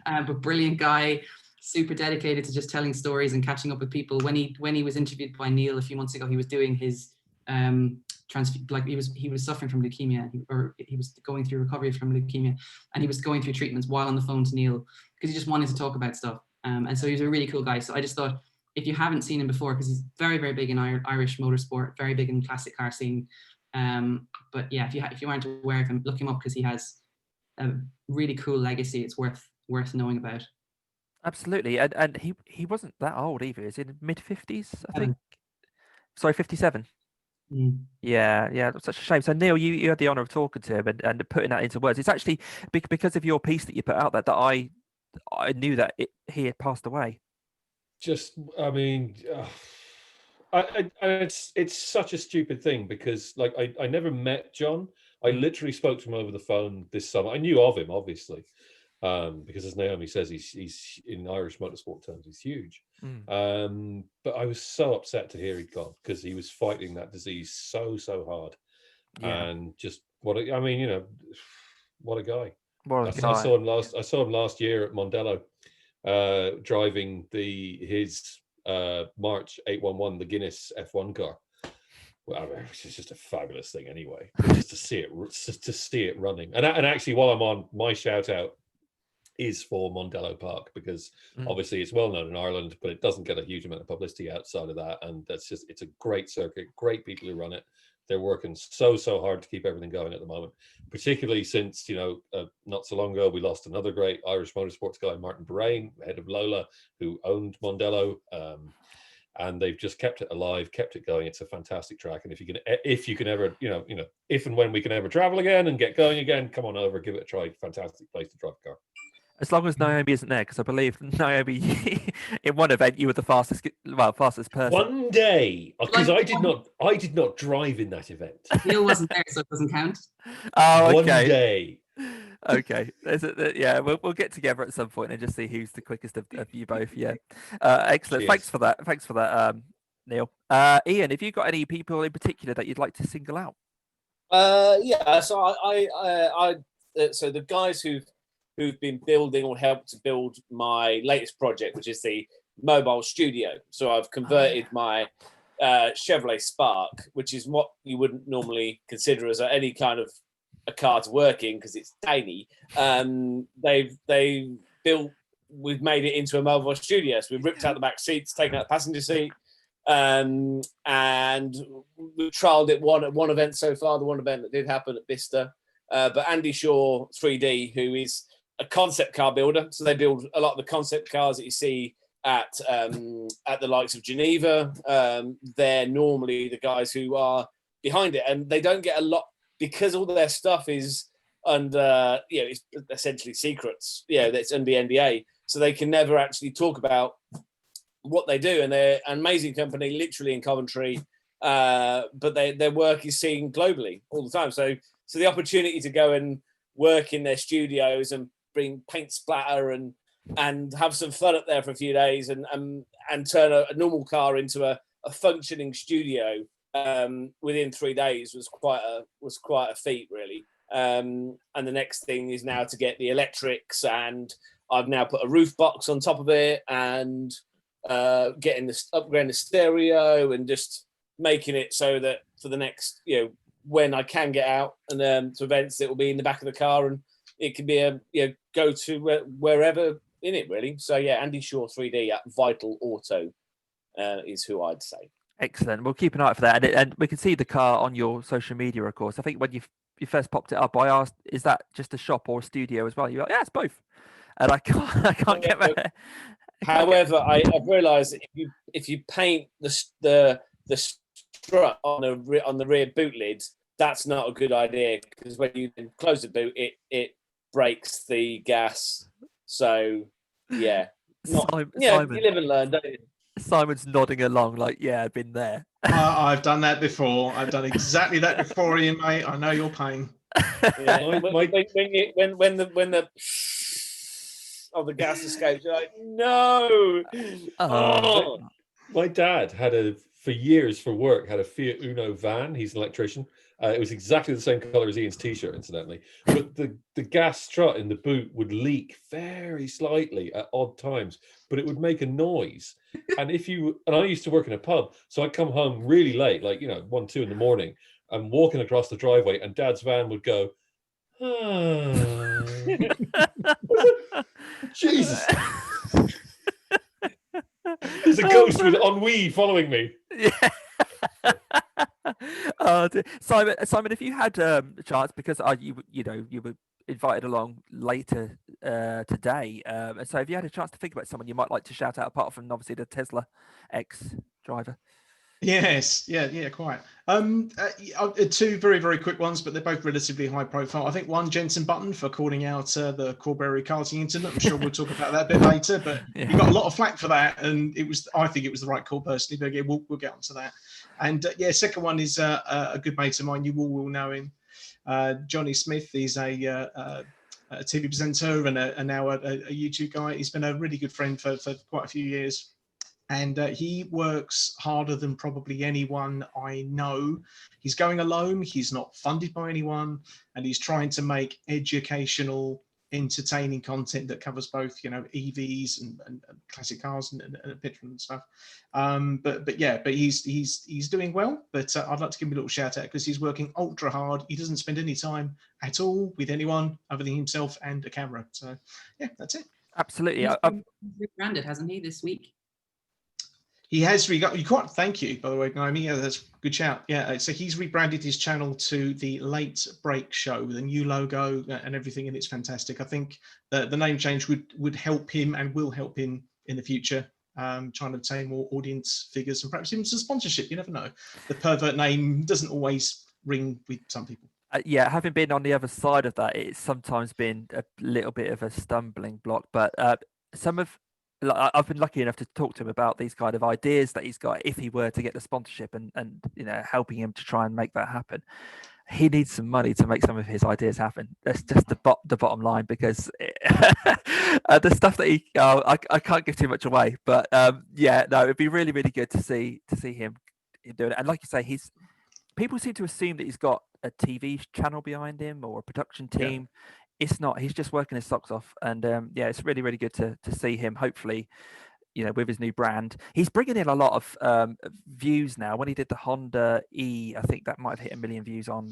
but brilliant guy. Super dedicated to just telling stories and catching up with people. When he was interviewed by Neil a few months ago, he was doing his he was suffering from leukemia, or he was going through recovery from leukemia, and he was going through treatments while on the phone to Neil because he just wanted to talk about stuff. And so he was a really cool guy. So I just thought, if you haven't seen him before, because he's very, very big in Irish motorsport, very big in classic car scene. But yeah, if you aren't aware of him, look him up because he has a really cool legacy. It's worth knowing about. Absolutely, and he wasn't that old either. He's in mid-50s, I think. Sorry, 57. Yeah, that's such a shame. So Neil, you had the honour of talking to him and putting that into words. It's actually because of your piece that you put out there that I knew that he had passed away. Just, I mean, it's such a stupid thing because, like, I never met John. I literally spoke to him over the phone this summer. I knew of him, obviously. Because as Naomi says, he's in Irish motorsport terms, he's huge. But I was so upset to hear he'd gone because he was fighting that disease so hard. Yeah. And just what a guy. I saw him last year at Mondello, driving his March 811, the Guinness F1 car. Well, I mean, it's just a fabulous thing anyway. Just to see it running. And actually, while I'm on, my shout out is for Mondello Park because obviously it's well known in Ireland, but it doesn't get a huge amount of publicity outside of that. And it's a great circuit, great people who run it. They're working so hard to keep everything going at the moment, particularly since, not so long ago, we lost another great Irish motorsports guy, Martin Boraine, head of Lola, who owned Mondello. And they've just kept it alive, kept it going. It's a fantastic track. And if you can ever, if and when we can ever travel again and get going again, come on over, give it a try. Fantastic place to drive a car. As long as Naomi isn't there, because I believe Naomi, in one event, you were the fastest person. One day, because I did not drive in that event. Neil wasn't there, so it doesn't count. Oh, okay. One day. Okay. Yeah, we'll get together at some point and just see who's the quickest of you both. Yeah. Excellent. Cheers. Thanks for that, Neil. Ian, have you got any people in particular that you'd like to single out? Yeah. So so the guys who've been building or helped to build my latest project, which is the mobile studio. So I've converted my Chevrolet Spark, which is what you wouldn't normally consider as any kind of a car to work in because it's tiny. We've made it into a mobile studio. So we've ripped out the back seats, taken out the passenger seat, and we trialed it at one event so far, the one event that did happen at Bicester. But Andy Shaw 3D, who is a concept car builder, so they build a lot of the concept cars that you see at the likes of Geneva. They're normally the guys who are behind it, and they don't get a lot because all their stuff is under, it's essentially secrets. That's under the NDA, so they can never actually talk about what they do. And they're an amazing company, literally in Coventry, but their work is seen globally all the time. So the opportunity to go and work in their studios and bring paint splatter and have some fun up there for a few days and turn a normal car into a functioning studio within 3 days was quite a feat, really. And the next thing is now to get the electrics, and I've now put a roof box on top of it, and upgrading the stereo, and just making it so that for the next, when I can get out and to events, it will be in the back of the car, and it can be a go to wherever in it, really. So yeah, Andy Shaw 3D at Vital Auto is who I'd say. Excellent. We'll keep an eye out for that, and we can see the car on your social media, of course. I think when you first popped it up, I asked, "Is that just a shop or a studio as well?" You're like, "Yeah, it's both," and I can't get my. However, I've realised that if you paint the strut on the rear boot lid, that's not a good idea, because when you close the boot, it breaks the gas. So yeah, Simon, you live and learn, don't you? Simon's nodding along like, yeah, I've been there. I've done that before. I've done exactly that before, Ian, mate. I know your pain. Yeah. when the of the gas escapes, you're like, no. Oh. My dad for years for work had a Fiat Uno van. He's an electrician. It was exactly the same color as Ian's t-shirt, incidentally. But the gas strut in the boot would leak very slightly at odd times, but it would make a noise. And I used to work in a pub, so I'd come home really late, like 1, 2 in the morning, and walking across the driveway, and Dad's van would go, Jesus. There's a ghost with ennui following me. Yeah. Simon, if you had a chance, because you were invited along later today, and so if you had a chance to think about someone you might like to shout out, apart from obviously the Tesla X driver. Yes, yeah, quite. Two very, very quick ones, but they're both relatively high profile. I think one, Jensen Button, for calling out the Corberi karting incident. I'm sure we'll talk about that a bit later, but Yeah. he got a lot of flack for that, and I think it was the right call personally. But again, we'll get onto that. And second one is a good mate of mine. You all will know him, Johnny Smith. He's a TV presenter and now a YouTube guy. He's been a really good friend for quite a few years. And he works harder than probably anyone I know. He's going alone. He's not funded by anyone, and he's trying to make educational, entertaining content that covers both, EVs and classic cars and petrol and stuff. But he's doing well. But I'd like to give him a little shout out, because he's working ultra hard. He doesn't spend any time at all with anyone other than himself and a camera. So yeah, that's it. Absolutely. He's rebranded, hasn't he, this week? He has thank you, by the way, Naomi. Yeah, that's a good shout. Yeah, so he's rebranded his channel to the Late Break Show with a new logo and everything, and it's fantastic. I think the name change would help him and will help him in the future, trying to obtain more audience figures and perhaps even some sponsorship. You never know. The pervert name doesn't always ring with some people. Yeah, having been on the other side of that, it's sometimes been a little bit of a stumbling block. But I've been lucky enough to talk to him about these kind of ideas that he's got if he were to get the sponsorship, and helping him to try and make that happen. He needs some money to make some of his ideas happen. That's just the bottom line, because the stuff that I can't give too much away, but it'd be really, really good to see him doing it. And like you say, people seem to assume that he's got a TV channel behind him or a production team. Yeah. It's not. He's just working his socks off, and it's really, really good to see him. Hopefully, with his new brand, he's bringing in a lot of views now. When he did the Honda E, I think that might have hit 1 million views on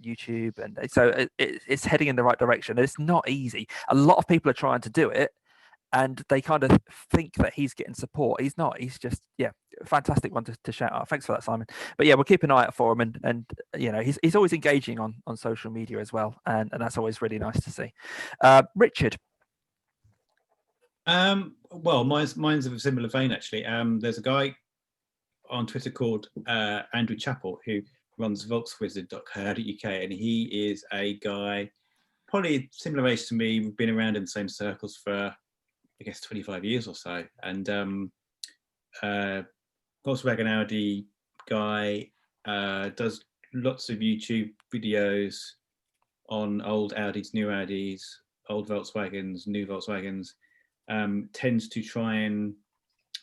YouTube, and so it's heading in the right direction. It's not easy. A lot of people are trying to do it, and they kind of think that he's getting support. He's not. He's just fantastic one to shout out. Thanks for that, Simon. But we'll keep an eye out for him, and he's always engaging on social media as well, and that's always really nice to see. Richard. Well, mine's of a similar vein, actually. There's a guy on Twitter called Andrew Chappell, who runs volkswizard.co.uk, and he is a guy probably similar age to me. We've been around in the same circles for, I guess, 25 years or so. And Volkswagen Audi guy, does lots of YouTube videos on old Audis, new Audis, old Volkswagens, new Volkswagens. Tends to try and,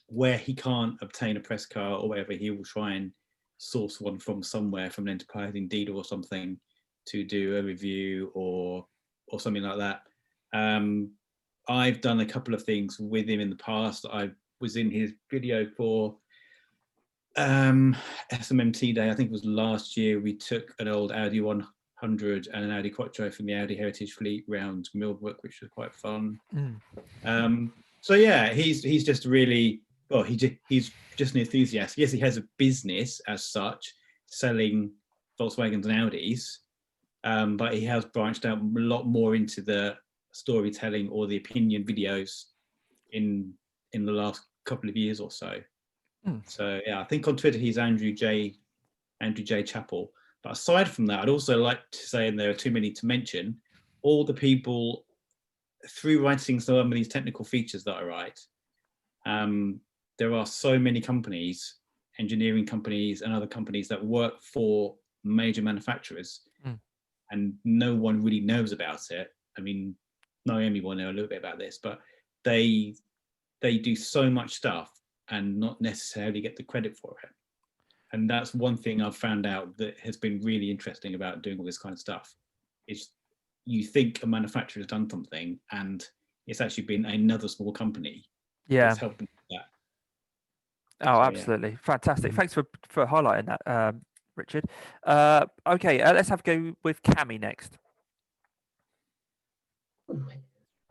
where he can't obtain a press car or whatever, he will try and source one from somewhere, from an enterprising dealer or something, to do a review or something like that. I've done a couple of things with him in the past. I was in his video for SMMT Day. I think it was last year. We took an old Audi 100 and an Audi Quattro from the Audi Heritage Fleet round Millbrook, which was quite fun. So yeah, he's just really, well, he's just an enthusiast. Yes, he has a business as such, selling Volkswagens and Audis, but he has branched out a lot more into the storytelling or the opinion videos in the last couple of years or so. So yeah, I think on Twitter he's Andrew J Chappell. But aside from that, I'd also like to say, and there are too many to mention, all the people through writing some of these technical features that I write. There are so many companies, engineering companies and other companies that work for major manufacturers, and no one really knows about it. I mean, Naomi will know a little bit about this, but they do so much stuff and not necessarily get the credit for it. And that's one thing I've found out that has been really interesting about doing all this kind of stuff, is you think a manufacturer has done something and it's actually been another small company that's helping with that. Oh, So, absolutely. Yeah. Fantastic. Thanks for highlighting that, Richard. Okay, let's have a go with Cammie next.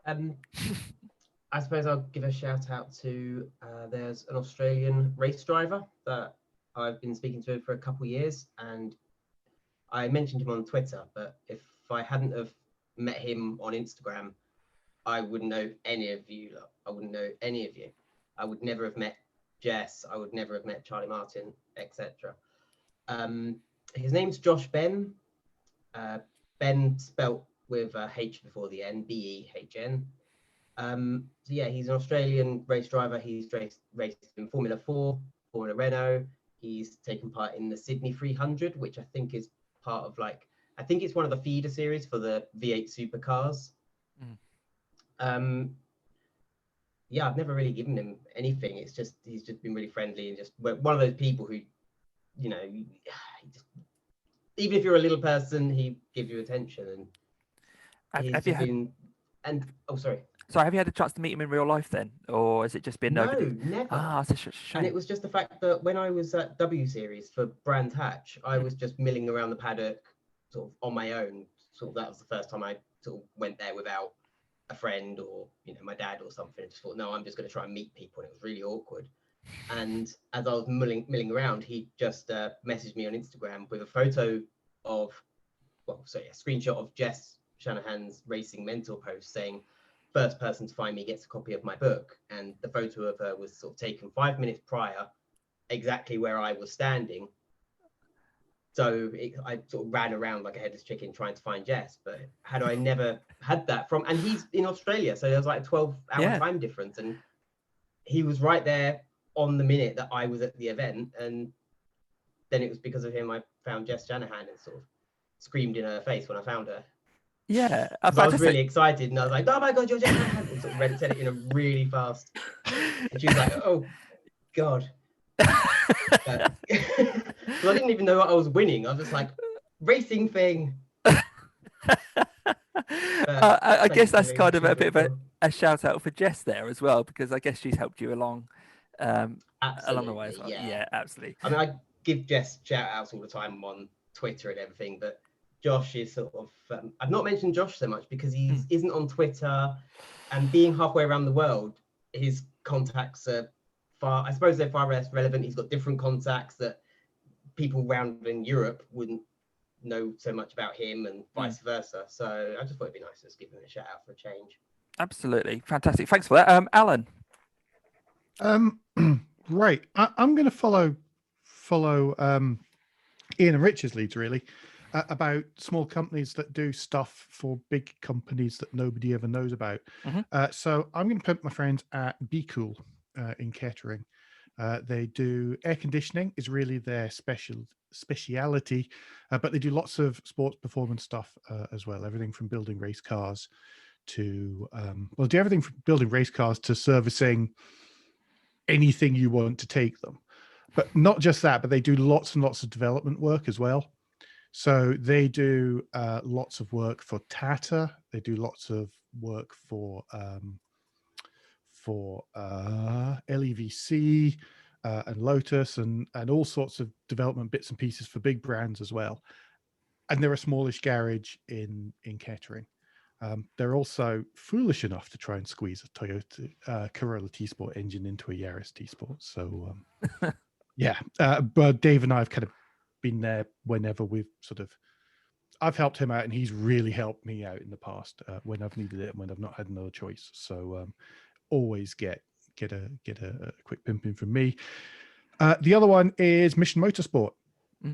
I suppose I'll give a shout out to, there's an Australian race driver that I've been speaking to for a couple of years, and I mentioned him on Twitter, but if I hadn't have met him on Instagram, I wouldn't know any of you. I wouldn't know any of you. I would never have met Jess. I would never have met Charlie Martin, etc. His name's Josh Ben. Ben spelt with a H before the N, B-E-H-N. So yeah, he's an Australian race driver. He's raced in Formula 4, Formula Renault. He's taken part in the Sydney 300, which I think is part of I think it's one of the feeder series for the V8 supercars. Yeah, I've never really given him anything. It's just, he's just been really friendly and just one of those people who, you know, even if you're a little person, he gives you attention. And have you had... oh, sorry. So have you had a chance to meet him in real life then? Or has it just been... No, never. Ah, it's a shame. And it was just the fact that when I was at W Series for Brands Hatch, I was just milling around the paddock sort of on my own. Sort of that was the first time I sort of went there without a friend or, you know, my dad or something. I just thought, no, I'm just going to try and meet people. And it was really awkward. And as I was milling around, he just messaged me on Instagram with a photo of, a screenshot of Jess Shanahan's Racing Mentor post saying, first person to find me gets a copy of my book. And the photo of her was sort of taken 5 minutes prior, exactly where I was standing. So I sort of ran around like a headless chicken trying to find Jess. But had I never had that and he's in Australia, so there was like a 12-hour time difference. And he was right there on the minute that I was at the event. And then it was because of him I found Jess Shanahan and sort of screamed in her face when I found her. Yeah, I was really excited, and I was like, "Oh my god, you're Jess Shanahan!" And sort of said it in a really fast. And she was like, "Oh god," because I didn't even know what I was winning. I was just like, "Racing thing." I guess that's kind of a bit of a shout out for Jess there as well, because I guess she's helped you along along the way as well. Yeah, absolutely. I mean, I give Jess shout outs all the time on Twitter and everything, but Josh is sort of, I've not mentioned Josh so much because he isn't on Twitter, and being halfway around the world, his contacts are I suppose they're far less relevant. He's got different contacts that people around in Europe wouldn't know so much about him, and vice versa. So I just thought it'd be nice to just give him a shout out for a change. Absolutely. Fantastic. Thanks for that. Alan. Right. I'm going to follow Ian and Rich's leads really, about small companies that do stuff for big companies that nobody ever knows about. So I'm going to pimp my friends at Be Cool in Kettering. They do air conditioning is really their speciality, but they do lots of sports performance stuff as well. Everything from building race cars to do everything from building race cars to servicing anything you want to take them. But not just that, but they do lots and lots of development work as well. So they do lots of work for Tata. They do lots of work for LEVC and Lotus and all sorts of development bits and pieces for big brands as well. And they're a smallish garage in Kettering. They're also foolish enough to try and squeeze a Toyota Corolla T-Sport engine into a Yaris T-Sport. So yeah, but Dave and I have kind of been there whenever I've helped him out, and he's really helped me out in the past when I've needed it and when I've not had another choice. So always get a quick pimping from me. The other one is Mission Motorsport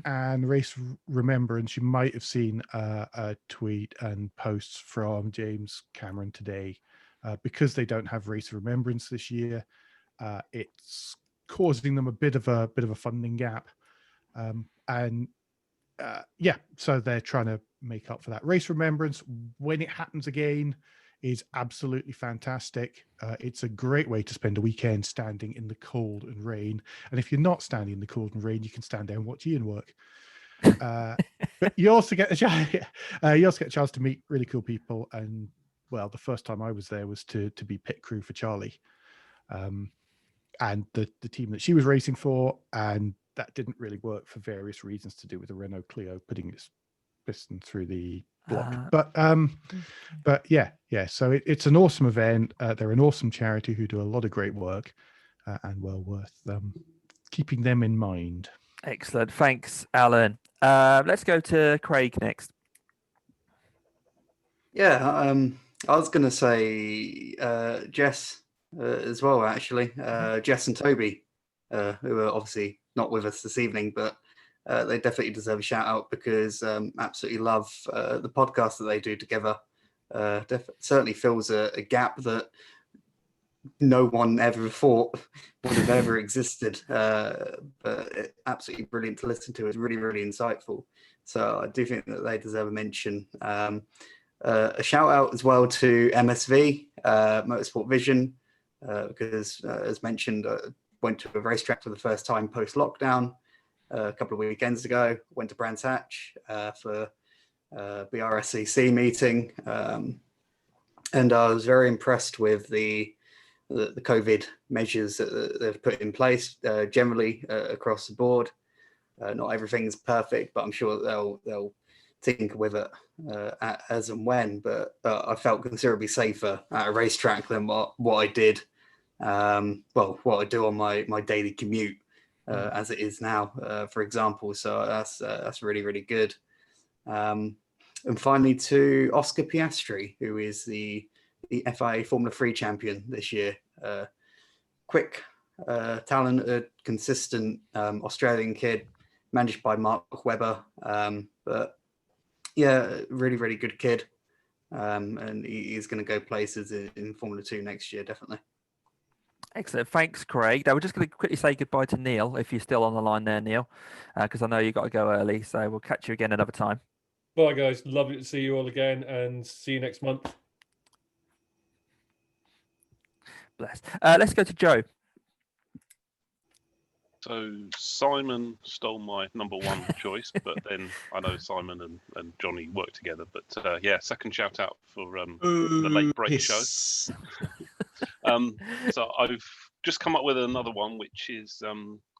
and Race Remembrance. You might have seen a tweet and posts from James Cameron today. Because they don't have Race Remembrance this year, it's causing them a bit of a funding gap. So they're trying to make up for that. Race Remembrance, when it happens again, is absolutely fantastic. It's a great way to spend a weekend standing in the cold and rain. And if you're not standing in the cold and rain, you can stand there and watch Ian work. But you also get a chance to meet really cool people. And well, the first time I was there was to be pit crew for Charlie, and the team that she was racing for, and that didn't really work for various reasons to do with the Renault Clio putting its piston through the block. But yeah. So it's an awesome event. They're an awesome charity who do a lot of great work, and well worth keeping them in mind. Excellent. Thanks, Alan. Let's go to Craig next. Yeah, I was going to say Jess as well, actually. Jess and Toby, who are obviously not with us this evening, but they definitely deserve a shout out because absolutely love the podcast that they do together. Certainly fills a gap that no one ever thought would have ever existed. But absolutely brilliant to listen to. It's really, really insightful. So I do think that they deserve a mention. A shout out as well to MSV, Motorsport Vision, because as mentioned, went to a racetrack for the first time post-lockdown a couple of weekends ago. Went to Brands Hatch for BRSCC meeting, and I was very impressed with the COVID measures that they've put in place generally across the board. Not everything's perfect, but I'm sure they'll tinker with it as and when. But I felt considerably safer at a racetrack than what I did. What I do on my daily commute as it is now, for example. So that's really, really good. And finally to Oscar Piastri, who is the FIA Formula 3 champion this year. Quick, talented, consistent Australian kid, managed by Mark Webber. But yeah, really, really good kid. And he's going to go places in Formula 2 next year, definitely. Excellent. Thanks, Craig. Now, we're just going to quickly say goodbye to Neil, if you're still on the line there, Neil, because I know you've got to go early. So we'll catch you again another time. Bye, guys. Lovely to see you all again, and see you next month. Bless. Let's go to Joe. So Simon stole my number one choice, but then I know Simon and Johnny work together. But yeah, second shout out for the late break show. So I've just come up with another one, which is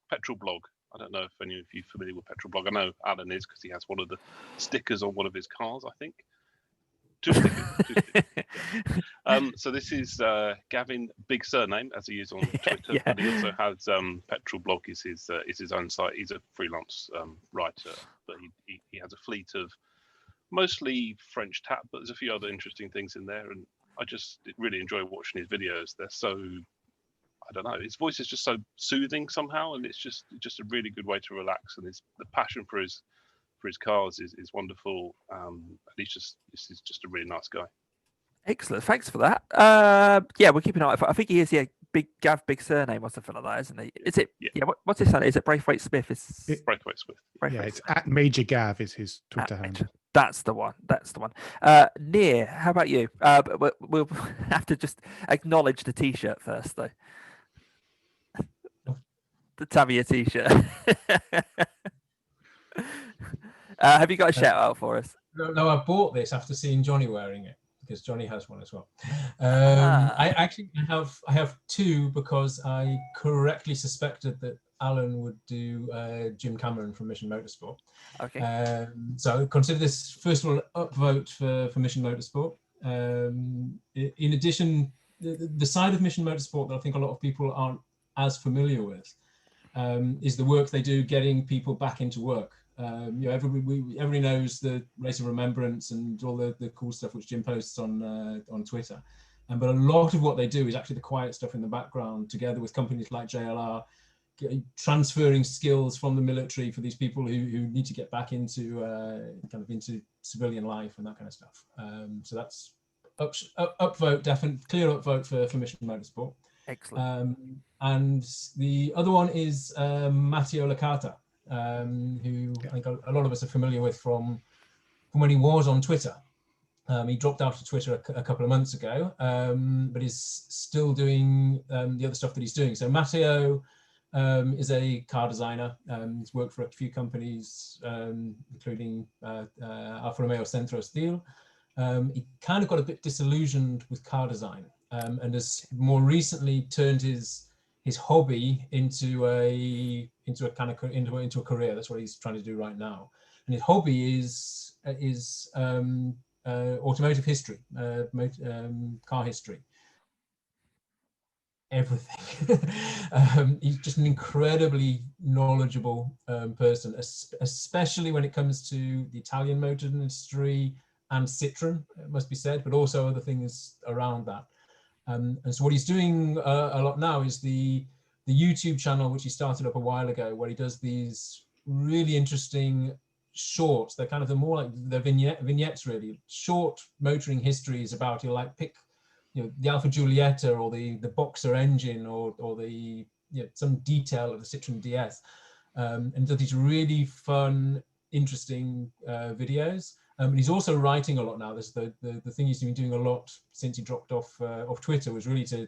Petrol Blog. I don't know if any of you are familiar with Petrol Blog. I know Alan is because he has one of the stickers on one of his cars, I think. Two stickers. So this is Gavin, big surname as he is on Twitter, yeah. But he also has Petrol Blog is his own site. He's a freelance writer, but he has a fleet of mostly French tap, but there's a few other interesting things in there, and I just really enjoy watching his videos. They're so, I don't know, his voice is just so soothing somehow, and it's just a really good way to relax, and the passion for his cars is wonderful. This is just a really nice guy. Excellent, thanks for that. Yeah, we'll keep an eye out. I think he is big surname or something like that, isn't he? Is it? Yeah. What's his surname? Is it Braithwaite Smith? Braithwaite Smith. Yeah, it's at Major Gav is his Twitter handle. That's the one. Near, how about you? We'll have to just acknowledge the T-shirt first, though. The Tamiya T-shirt. Have you got a shout out for us? No, I bought this after seeing Johnny wearing it because Johnny has one as well. I have two because I correctly suspected that Alan would do Jim Cameron from Mission Motorsport. Okay. So consider this first of all upvote for Mission Motorsport. In addition, the side of Mission Motorsport that I think a lot of people aren't as familiar with is the work they do getting people back into work. Everybody knows the Race of Remembrance and all the cool stuff which Jim posts on Twitter, but a lot of what they do is actually the quiet stuff in the background, together with companies like JLR, transferring skills from the military for these people who need to get back into into civilian life and that kind of stuff. So that's upvote, definitely clear upvote for Mission Motorsport. Excellent. And the other one is Matteo Licata, who I think a lot of us are familiar with from when he was on Twitter. He dropped out of Twitter a couple of months ago, but is still doing the other stuff that he's doing. So Matteo is a car designer. He's worked for a few companies, including Alfa Romeo Centro Steel. He kind of got a bit disillusioned with car design, and has more recently turned his hobby into a career. That's what he's trying to do right now. And his hobby is automotive history, car history. Everything. He's just an incredibly knowledgeable person, especially when it comes to the Italian motor industry and Citroen, it must be said, but also other things around that. And so what he's doing a lot now is the YouTube channel, which he started up a while ago, where he does these really interesting shorts. They're kind of more like the vignettes, really. Short motoring histories about, he'll like pick, the Alfa Giulietta or the Boxer engine or the some detail of the Citroen DS, and does these really fun, interesting videos. And he's also writing a lot now. This the thing he's been doing a lot since he dropped off Twitter was really so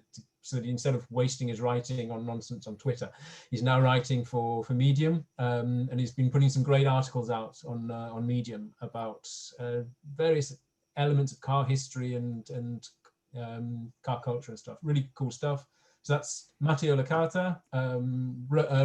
that instead of wasting his writing on nonsense on Twitter, he's now writing for Medium, and he's been putting some great articles out on Medium about various elements of car history and car culture and stuff. Really cool stuff. So that's Matteo Licata.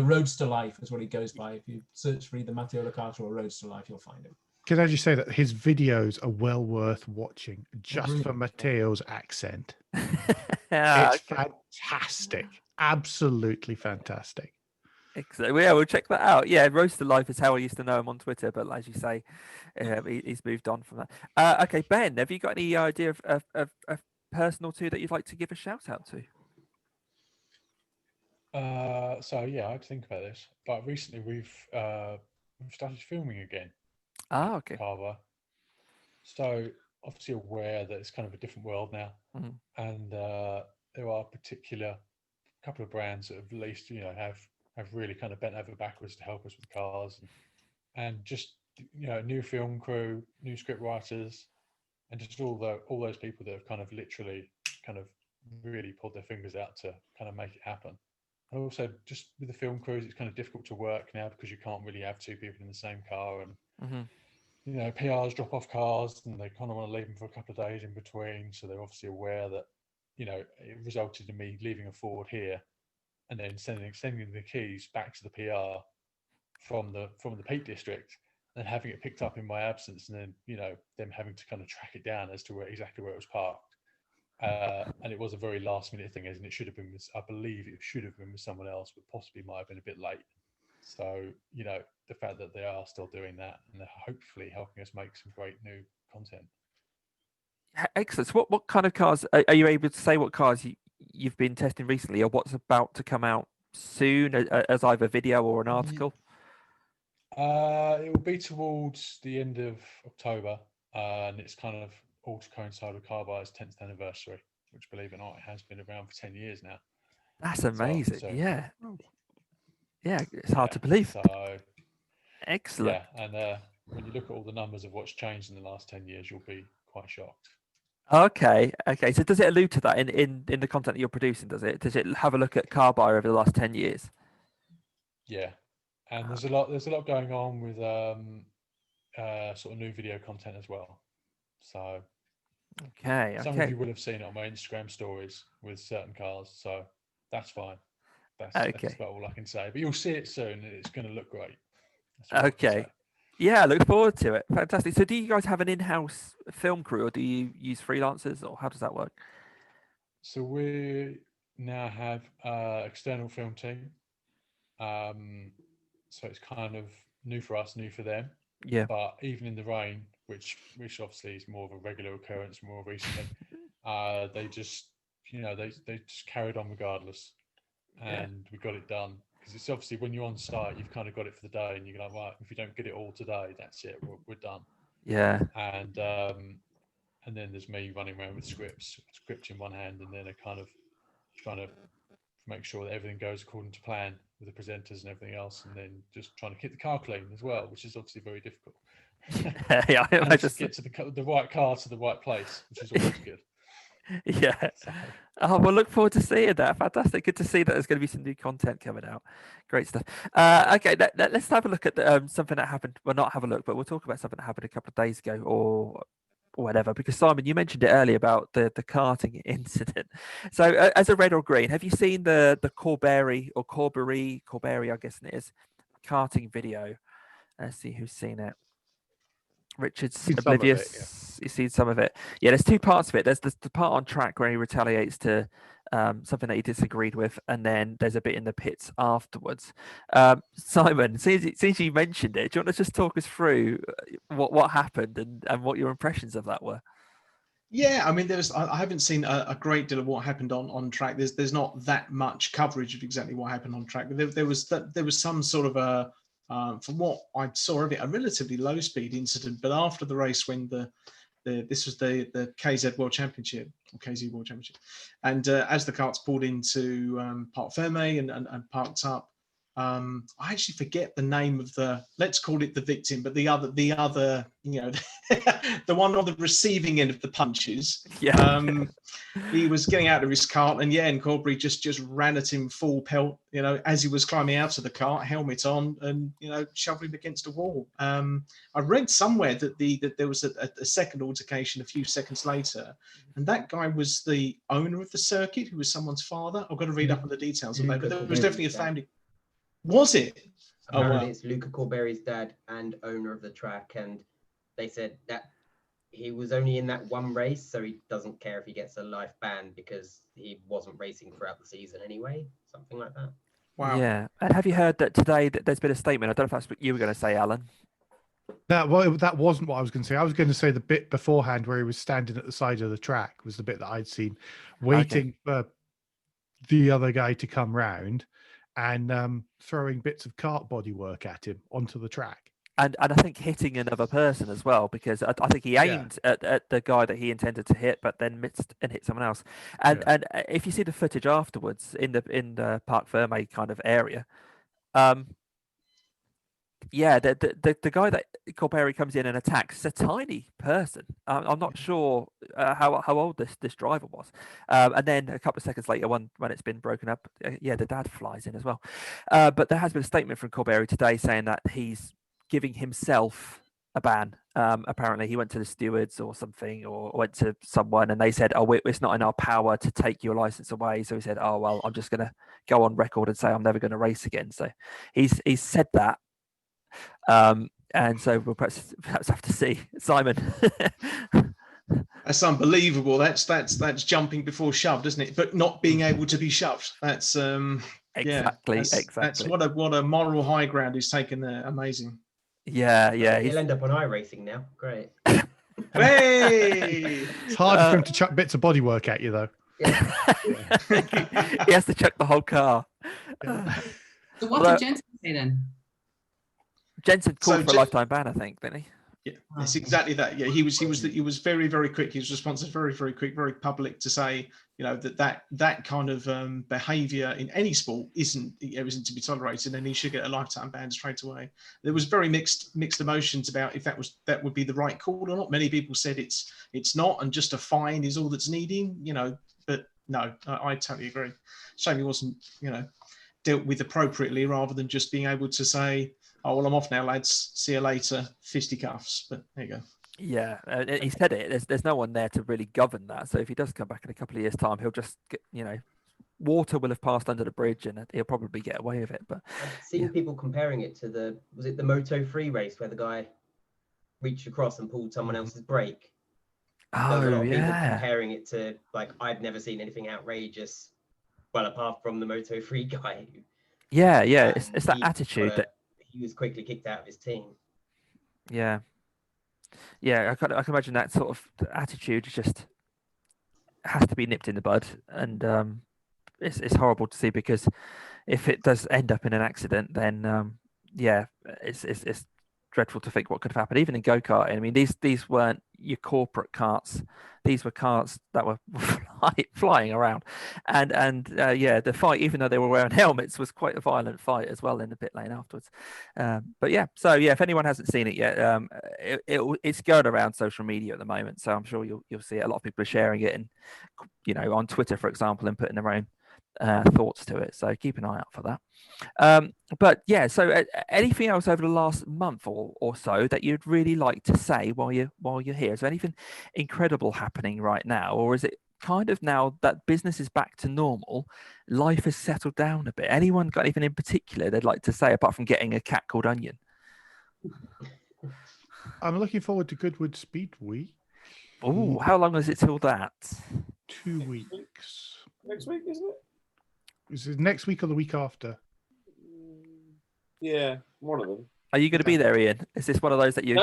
Roadster Life is what he goes by. If you search for either Matteo Licata or Roadster Life, you'll find him. Can I just say that his videos are well worth watching just for Matteo's accent? It's fantastic. Absolutely fantastic. Excellent. Well, yeah, we'll check that out. Yeah, Roaster Life is how I used to know him on Twitter, but as you say, he's moved on from that. Okay, Ben, have you got any idea of a person or two that you'd like to give a shout out to? So yeah, I had to think about this, but recently we've started filming again. Okay. Carver. So obviously aware that it's kind of a different world now, and there are particular couple of brands that have at least have really kind of bent over backwards to help us with cars, and just new film crew, new script writers, and just all those people that have kind of literally kind of really pulled their fingers out to kind of make it happen. And also just with the film crews, it's kind of difficult to work now because you can't really have two people in the same car, and PRs drop off cars and they kind of want to leave them for a couple of days in between. So they're obviously aware that, it resulted in me leaving a Ford here and then sending the keys back to the PR from the Peak District and having it picked up in my absence, and then, them having to kind of track it down as to exactly where it was parked. And it was a very last minute thing, as in it should have been I believe it should have been with someone else, but possibly might have been a bit late. So, the fact that they are still doing that and they're hopefully helping us make some great new content. Excellent. So what kind of cars are you able to say? What cars you've been testing recently, or what's about to come out soon as either video or an article? It will be towards the end of October, and it's kind of all to coincide with Carbire's 10th anniversary, which, believe it or not, it has been around for 10 years now. That's amazing. So, yeah, it's hard to believe. So excellent. Yeah, and when you look at all the numbers of what's changed in the last 10 years, you'll be quite shocked. Okay. So does it allude to that in the content that you're producing? Does it have a look at Carbire over the last 10 years? Yeah, and there's a lot going on with sort of new video content as well. So some of Okay. you will have seen it on my Instagram stories with certain cars, so that's fine. That's Okay. about all I can say. But you'll see it soon, and it's going to look great. That's all I can Okay. say. Yeah, I look forward to it. Fantastic. So do you guys have an in-house film crew, or do you use freelancers, or how does that work? So we now have external film team. So it's kind of new for us, new for them. Yeah. But even in the rain, which obviously is more of a regular occurrence more recently, they just they just carried on regardless, and we got it done. Because it's obviously when you're on site, you've kind of got it for the day, and you're like, right, if you don't get it all today, that's it, we're done. Yeah. And then there's me running around with scripts in one hand, and then a kind of trying to make sure that everything goes according to plan with the presenters and everything else, and then just trying to keep the car clean as well, which is obviously very difficult. Yeah, I just get to the right car to the right place, which is always good. Yeah. So, Oh, we'll look forward to seeing that. Fantastic. Good to see that there's going to be some new content coming out. Great stuff. Okay, let's have a look at something that happened. Well, not have a look, but we'll talk about something that happened a couple of days ago or whatever. Because Simon, you mentioned it earlier about the karting incident. So, as a red or green, have you seen the Corberi, I guess it is, karting video? Let's see who's seen it. Richard's Seen some of it, oblivious. You've seen some of it. Yeah, there's two parts of it. There's the part on track where he retaliates to something that he disagreed with, and then there's a bit in the pits afterwards. Simon, since you mentioned it, do you want to just talk us through what happened and what your impressions of that were? Yeah, I mean, I haven't seen a great deal of what happened on track. There's not that much coverage of exactly what happened on track, but there was some sort of a from what I saw of it, a relatively low speed incident. But after the race, when this was the KZ World Championship or KZ World Championship, and as the karts pulled into Parc Fermé and parked up, I actually forget the name of let's call it the victim, but the other the one on the receiving end of the punches. Yeah. He was getting out of his cart, and Corberi just ran at him full pelt, as he was climbing out of the cart, helmet on, and shoved him against a wall. I read somewhere that there was a second altercation a few seconds later, and that guy was the owner of the circuit, who was someone's father. I've got to read up on the details of that, but there was definitely a family. Was it? Apparently, it's Luca Corberi's dad and owner of the track, and they said that he was only in that one race, so he doesn't care if he gets a life ban because he wasn't racing throughout the season anyway, something like that. Wow. Yeah. And have you heard that today that there's been a statement? I don't know if that's what you were going to say, Alan. That wasn't what I was going to say. I was going to say the bit beforehand where he was standing at the side of the track was the bit that I'd seen, waiting for the other guy to come round and throwing bits of kart bodywork at him onto the track. And I think hitting another person as well, because I think he aimed at the guy that he intended to hit, but then missed and hit someone else. And if you see the footage afterwards in the Parc Fermé kind of area, the guy that Corberi comes in and attacks is a tiny person. I'm not sure how old this driver was. And then a couple of seconds later, when it's been broken up, the dad flies in as well. But there has been a statement from Corberi today saying that he's giving himself a ban. Apparently, he went to the stewards or something, or went to someone, and they said, "Oh, it's not in our power to take your license away." So he said, "Oh well, I'm just going to go on record and say I'm never going to race again." So he's said that. And so we'll perhaps have to see. Simon. That's unbelievable. That's jumping before shoved, isn't it? But not being able to be shoved. That's exactly. That's what a moral high ground he's taken there. Amazing. Yeah. He'll end up on iRacing now. Great. Hey! It's hard for him to chuck bits of bodywork at you, though. Yeah. He has to chuck the whole car. So what did Jensen say then? Jensen called for a lifetime ban, I think, didn't he? Yeah, it's exactly that. Yeah, he was very, very quick. His response was very, very quick, very public to say, that kind of behaviour in any sport isn't to be tolerated, and he should get a lifetime ban straight away. There was very mixed emotions about if that would be the right call or not. Many people said it's not, and just a fine is all that's needed. But no, I totally agree. Shame he wasn't dealt with appropriately, rather than just being able to say, oh, well, I'm off now, lads. See you later. Fisticuffs. But there you go. Yeah, he said it. There's no one there to really govern that. So if he does come back in a couple of years' time, he'll just get, water will have passed under the bridge, and he'll probably get away with it. But I've seen people comparing it to the Moto 3 race where the guy reached across and pulled someone else's brake. There was a lot of people comparing it to, like, I've never seen anything outrageous, well, apart from the Moto 3 guy. Yeah, it's that attitude that he was quickly kicked out of his team. Yeah, I can imagine that sort of attitude just has to be nipped in the bud, and it's horrible to see, because if it does end up in an accident, then it's dreadful to think what could have happened. Even in go-karting, I mean, these weren't your corporate carts; these were carts that were flying around, and the fight, even though they were wearing helmets, was quite a violent fight as well in the pit lane afterwards. If anyone hasn't seen it yet, it's going around social media at the moment, so I'm sure you'll see it. A lot of people are sharing it, and on Twitter, for example, and putting their own thoughts to it. So keep an eye out for that. So anything else over the last month or so that you'd really like to say while you're here? Is there anything incredible happening right now, or is it kind of now that business is back to normal, life has settled down a bit? Anyone got anything in particular they'd like to say apart from getting a cat called Onion? I'm looking forward to Goodwood Speed Week. Oh, how long is it till that? 2 weeks. Next week, isn't it? Is it next week or the week after? Yeah, one of them. Are you going to be there, Ian? Is this one of those that you?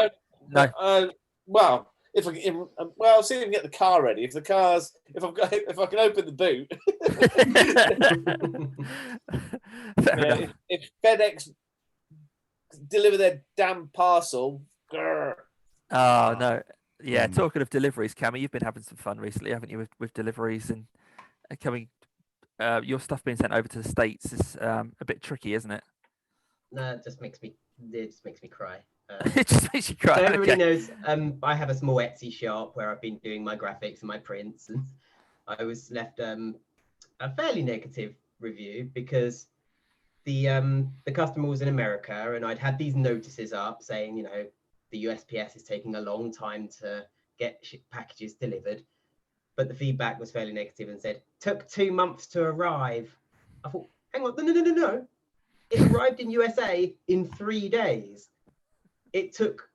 No. Well, see if I can get the car ready. If I can open the boot. If FedEx deliver their damn parcel. Grr. Oh no! Yeah, talking of deliveries, Cammie, you've been having some fun recently, haven't you, with deliveries and coming? Your stuff being sent over to the States is a bit tricky, isn't it? No, it just makes me cry. It just makes you cry. So everybody knows I have a small Etsy shop where I've been doing my graphics and my prints, and I was left a fairly negative review because the customer was in America, and I'd had these notices up saying, the USPS is taking a long time to get packages delivered. But the feedback was fairly negative and said, took 2 months to arrive. I thought, hang on, no. It arrived in USA in 3 days. It took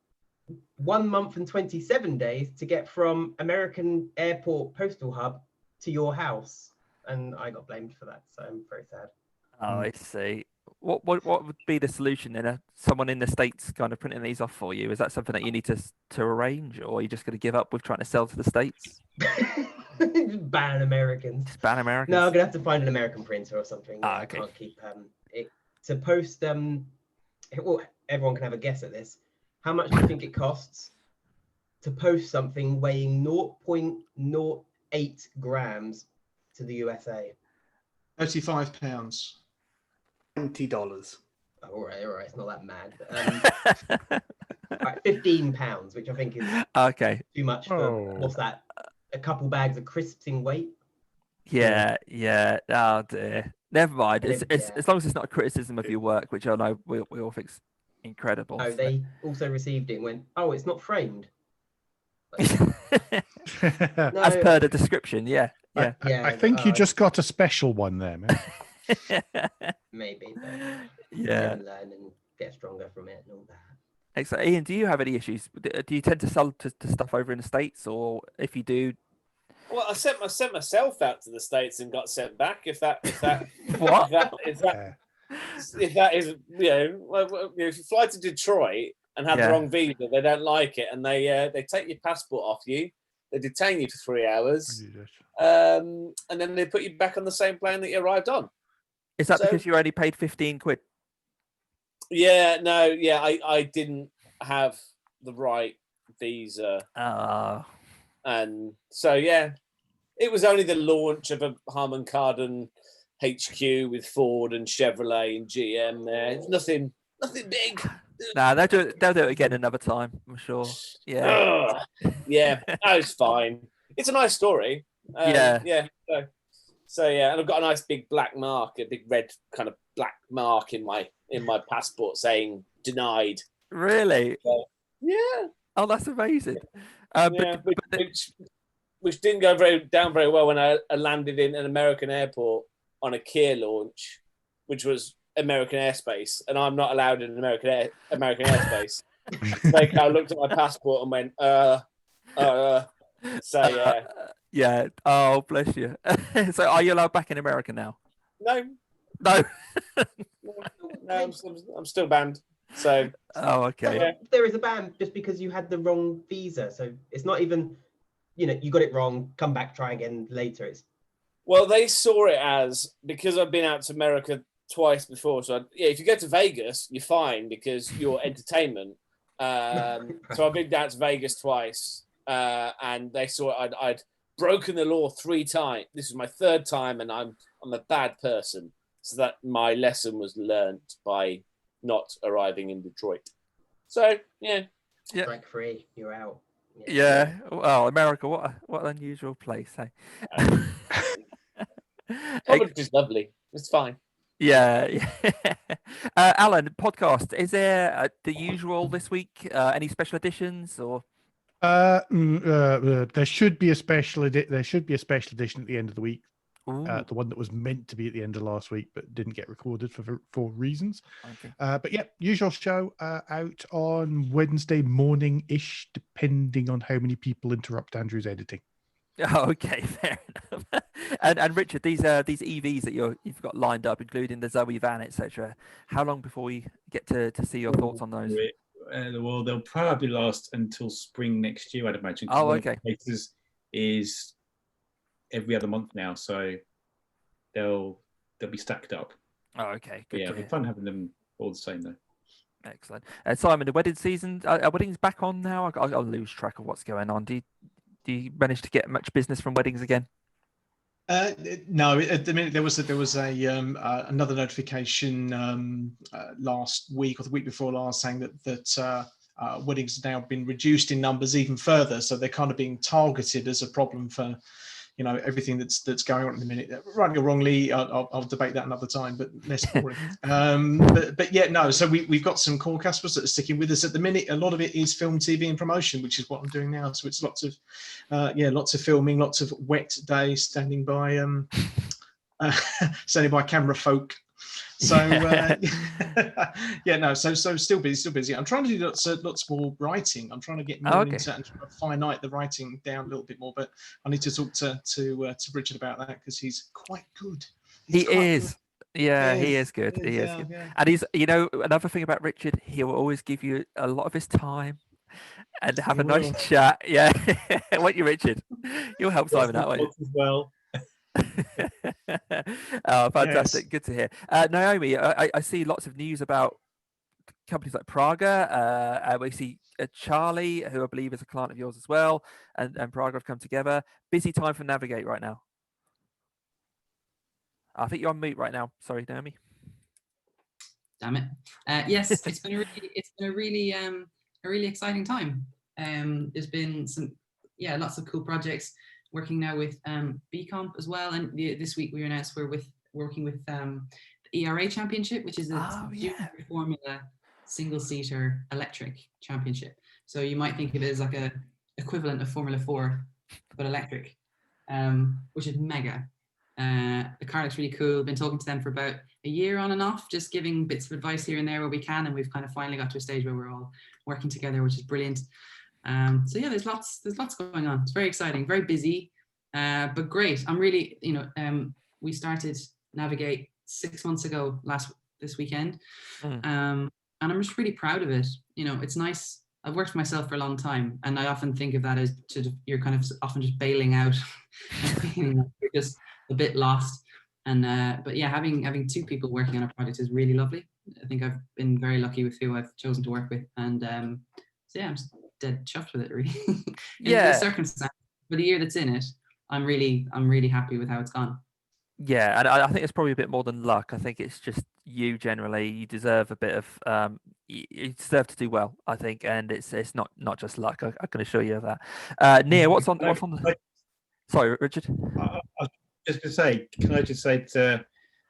1 month and 27 days to get from American Airport Postal Hub to your house. And I got blamed for that, so I'm very sad. Oh, I see. What would be the solution then? Someone in the States kind of printing these off for you? Is that something that you need to arrange, or are you just going to give up with trying to sell to the States? Ban Americans. Ban Americans. No, I'm gonna have to find an American printer or something. Okay. I can't keep it to post. Well, everyone can have a guess at this. How much do you think it costs to post something weighing 0.08 grams to the USA? £35. $20. All right, it's not that mad. Right, £15, which I think is okay. Too much for what's that? A couple bags of crisps in weight. Yeah. Oh dear. Never mind. It's as long as it's not a criticism of your work, which I know we all think's incredible. Oh, they also received it and went, "Oh, it's not framed." As per the description, yeah. I think you just got a special one there, man. Maybe. Yeah. Learn and get stronger from it and all that. Excellent. Ian, do you have any issues? Do you tend to sell to stuff over in the States, or if you do? Well, I sent myself out to the States and got sent back. If that what? If that is if you fly to Detroit and have the wrong visa, they don't like it, and they take your passport off you. They detain you for 3 hours, and then they put you back on the same plane that you arrived on. Is that because you only paid 15 quid? I didn't have the right visa. And so, it was only the launch of a Harman Kardon HQ with Ford and Chevrolet and GM there. It's nothing big. Nah, they'll do it again another time, I'm sure. Yeah. It's fine. It's a nice story. So and I've got a nice big black mark, a big red kind of black mark in my passport saying denied. Really? So, yeah. Oh, that's amazing. Yeah, which didn't go down very well when I landed in an American airport on a Kia launch, which was American airspace, and I'm not allowed in American airspace. They kind of looked at my passport and went, So yeah. Yeah. Oh, bless you. So, are you allowed back in America now? No. No. No, I'm still banned. So. Oh, okay. Yeah. There is a ban just because you had the wrong visa, so it's not even, you got it wrong. Come back, try again later. Well, they saw it as, because I've been out to America twice before. So if you go to Vegas, you're fine because you're entertainment. So I've been down to Vegas twice, and they saw I'd broken the law 3 times. This is my 3rd time, and I'm a bad person. So that my lesson was learnt by not arriving in Detroit. So yeah. Strike free, you're out. Yeah. Well, America, what an unusual place, hey? Providence is lovely. It's fine. Yeah. Alan, podcast. Is there the usual this week? Any special editions or? There should be a special edition at the end of the week. The one that was meant to be at the end of last week but didn't get recorded for reasons. Okay. But yeah, usual show out on Wednesday morning-ish, depending on how many people interrupt Andrew's editing. Oh, okay, fair enough. And Richard, these EVs that you've got lined up, including the Zoe van, etc. How long before we get to see your thoughts on those? Well, they'll probably last until spring next year, I'd imagine. Oh, okay. Is every other month now, so they'll be stacked up. Oh, okay. Good. Yeah, it'll be fun having them all the same though. Excellent. Simon, the wedding season, are weddings back on now? I'll lose track of what's going on. Do you manage to get much business from weddings again? No, at the minute there was another notification last week or the week before last saying that weddings have now been reduced in numbers even further, so they're kind of being targeted as a problem for everything that's going on at the minute. Rightly or wrongly, I'll debate that another time, but less boring. But yeah, no. So we've got some core customers that are sticking with us at the minute. A lot of it is film, TV, and promotion, which is what I'm doing now. So it's lots of filming, lots of wet days, standing by camera folk. So so still busy. I'm trying to do lots more writing. I'm trying to get more into and finite the writing down a little bit more. But I need to talk to Richard about that because he's quite good. He is good. He is good. Yeah. And he's, another thing about Richard, he will always give you a lot of his time and have a nice chat. Yeah, won't you, Richard? You'll help Simon that way as well. Oh, fantastic. Yes. Good to hear. Naomi, I see lots of news about companies like Praga. We see Charlie, who I believe is a client of yours as well, and Praga have come together. Busy time for Navigate right now. I think you're on mute right now. Sorry, Naomi. Damn it. Yes, it's been a really exciting time. There's been lots of cool projects. Working now with BComp as well, and this week we announced we're working with the ERA Championship, which is a Formula single-seater electric championship. So you might think of it as like a equivalent of Formula 4, but electric, which is mega. The car looks really cool. Been talking to them for about a year on and off, just giving bits of advice here and there where we can, and we've kind of finally got to a stage where we're all working together, which is brilliant. So yeah, there's lots going on. It's very exciting, very busy, but great. I'm really, we started Navigate 6 months ago this weekend, and I'm just really proud of it. It's nice. I've worked for myself for a long time, and I often think of that as you're kind of often just bailing out, and you're just a bit lost. And but yeah, having 2 people working on a project is really lovely. I think I've been very lucky with who I've chosen to work with, and so yeah, I'm just dead chuffed with it, really. The circumstance for the year that's in it, I'm really happy with how it's gone. Yeah, and I think it's probably a bit more than luck. I think it's just you generally. You deserve a bit of you deserve to do well, I think, and it's not just luck. I can assure you of that. Nia, what's on the? Sorry, Richard. I was just going to say, can I just say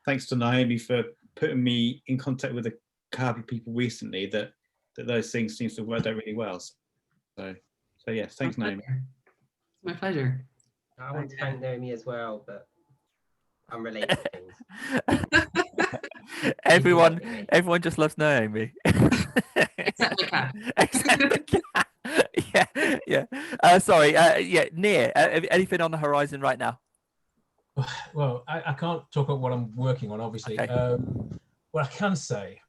thanks to Naomi for putting me in contact with couple of people recently that those things seem to work out really well. So yeah, thanks, Naomi. It's my pleasure. I want to thank Naomi as well, but unrelated things. Everyone just loves Naomi. Except the cat. Except the cat. Yeah. Sorry. Near. Anything on the horizon right now? Well, I can't talk about what I'm working on, obviously. Okay. What I can say,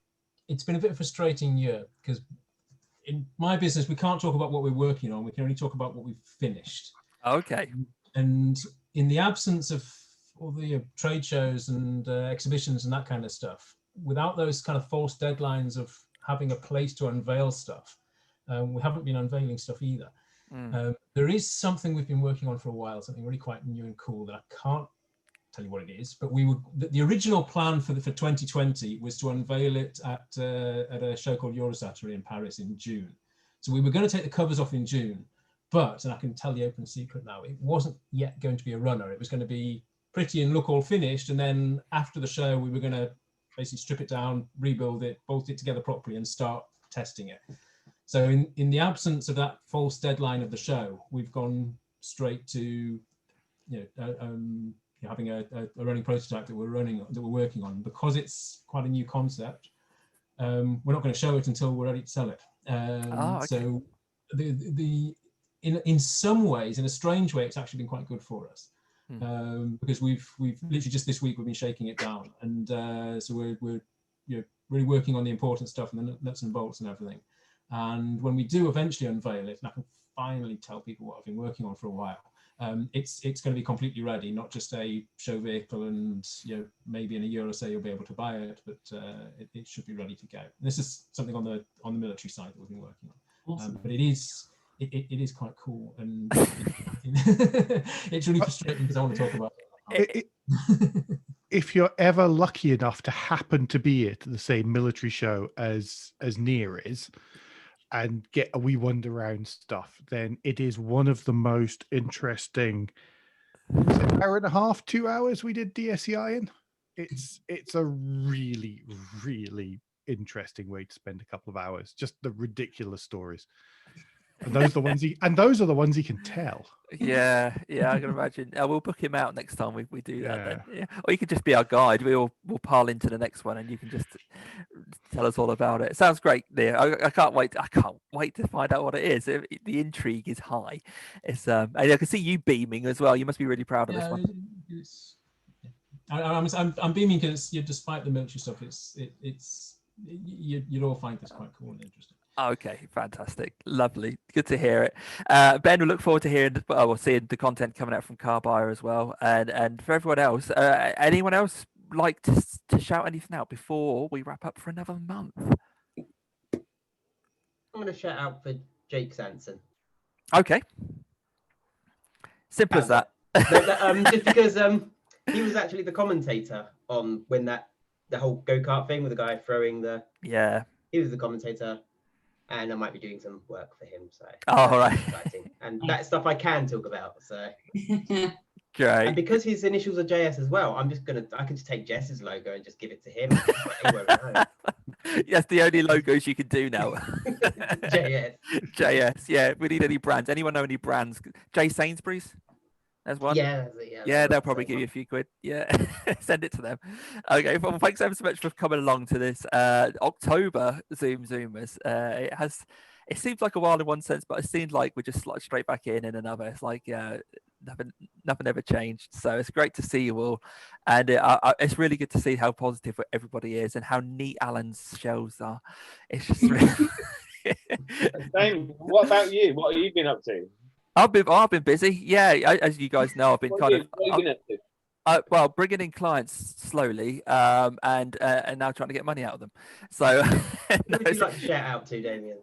it's been a bit of a frustrating year because in my business, we can't talk about what we're working on. We can only talk about what we've finished. Okay. And in the absence of all the trade shows and exhibitions and that kind of stuff, without those kind of false deadlines of having a place to unveil stuff, we haven't been unveiling stuff either. There is something we've been working on for a while, something really quite new and cool that I can't tell you what it is, but the original plan for 2020 was to unveil it at a show called Eurosatory in Paris in June. So we were going to take the covers off in June, but, and I can tell the open secret now, it wasn't yet going to be a runner. It was going to be pretty and look all finished, and then after the show we were going to basically strip it down, rebuild it, bolt it together properly and start testing it. So in the absence of that false deadline of the show, we've gone straight to having a running prototype that we're working on. Because it's quite a new concept, we're not going to show it until we're ready to sell it. Okay. So in some ways, in a strange way, it's actually been quite good for us. Because we've literally just this week we've been shaking it down, and so we're really working on the important stuff and the nuts and bolts and everything. And when we do eventually unveil it, and I can finally tell people what I've been working on for a while, it's going to be completely ready, not just a show vehicle, and maybe in a year or so you'll be able to buy it, but it should be ready to go. And this is something on the military side that we've been working on. Awesome. But it is quite cool, and it's really frustrating because I want to talk about it. If you're ever lucky enough to happen to be at the same military show as Near is, and get a wee wander around stuff, then it is one of the most interesting hour and a half, 2 hours we did DSEI in. It's a really, really interesting way to spend a couple of hours. Just the ridiculous stories. And those are the ones he can tell. Yeah, I can imagine. We'll book him out next time we do that. Then. Yeah. Or you could just be our guide. We'll pile into the next one, and you can just tell us all about it. Sounds great, Neil. I can't wait. I can't wait to find out what it is. The intrigue is high. It's and I can see you beaming as well. You must be really proud of this one. I'm beaming because despite the military stuff, you'd all find this quite cool and interesting. Okay, fantastic, lovely, good to hear it. Ben, we look forward to hearing, seeing the content coming out from Car Buyer as well. And for everyone else, anyone else like to shout anything out before we wrap up for another month? I'm going to shout out for Jake Sanson. Okay, simple as that. Just because he was actually the commentator on when the whole go-kart thing with the guy throwing the. Yeah. He was the commentator. And I might be doing some work for him, so all right. Exciting. And that's stuff I can talk about. So great. And because his initials are JS as well, I can just take Jess's logo and just give it to him. That's the only logos you can do now. JS. Yeah. We need any brands. Anyone know any brands? J Sainsbury's. There's one. Yeah, they'll probably give you a few quid. Yeah, send it to them. Okay, well, thanks ever so much for coming along to this October ZoomZoomers. It seems like a while in one sense, but it seems like we're just like straight back in another. It's like nothing ever changed. So it's great to see you all, and it's really good to see how positive everybody is and how neat Alan's shelves are. It's just really. Damien, what about you? What have you been up to? I've been busy. Yeah, as you guys know, I've been bringing in clients slowly, and now trying to get money out of them. So, what would you like to shout out to, Damien?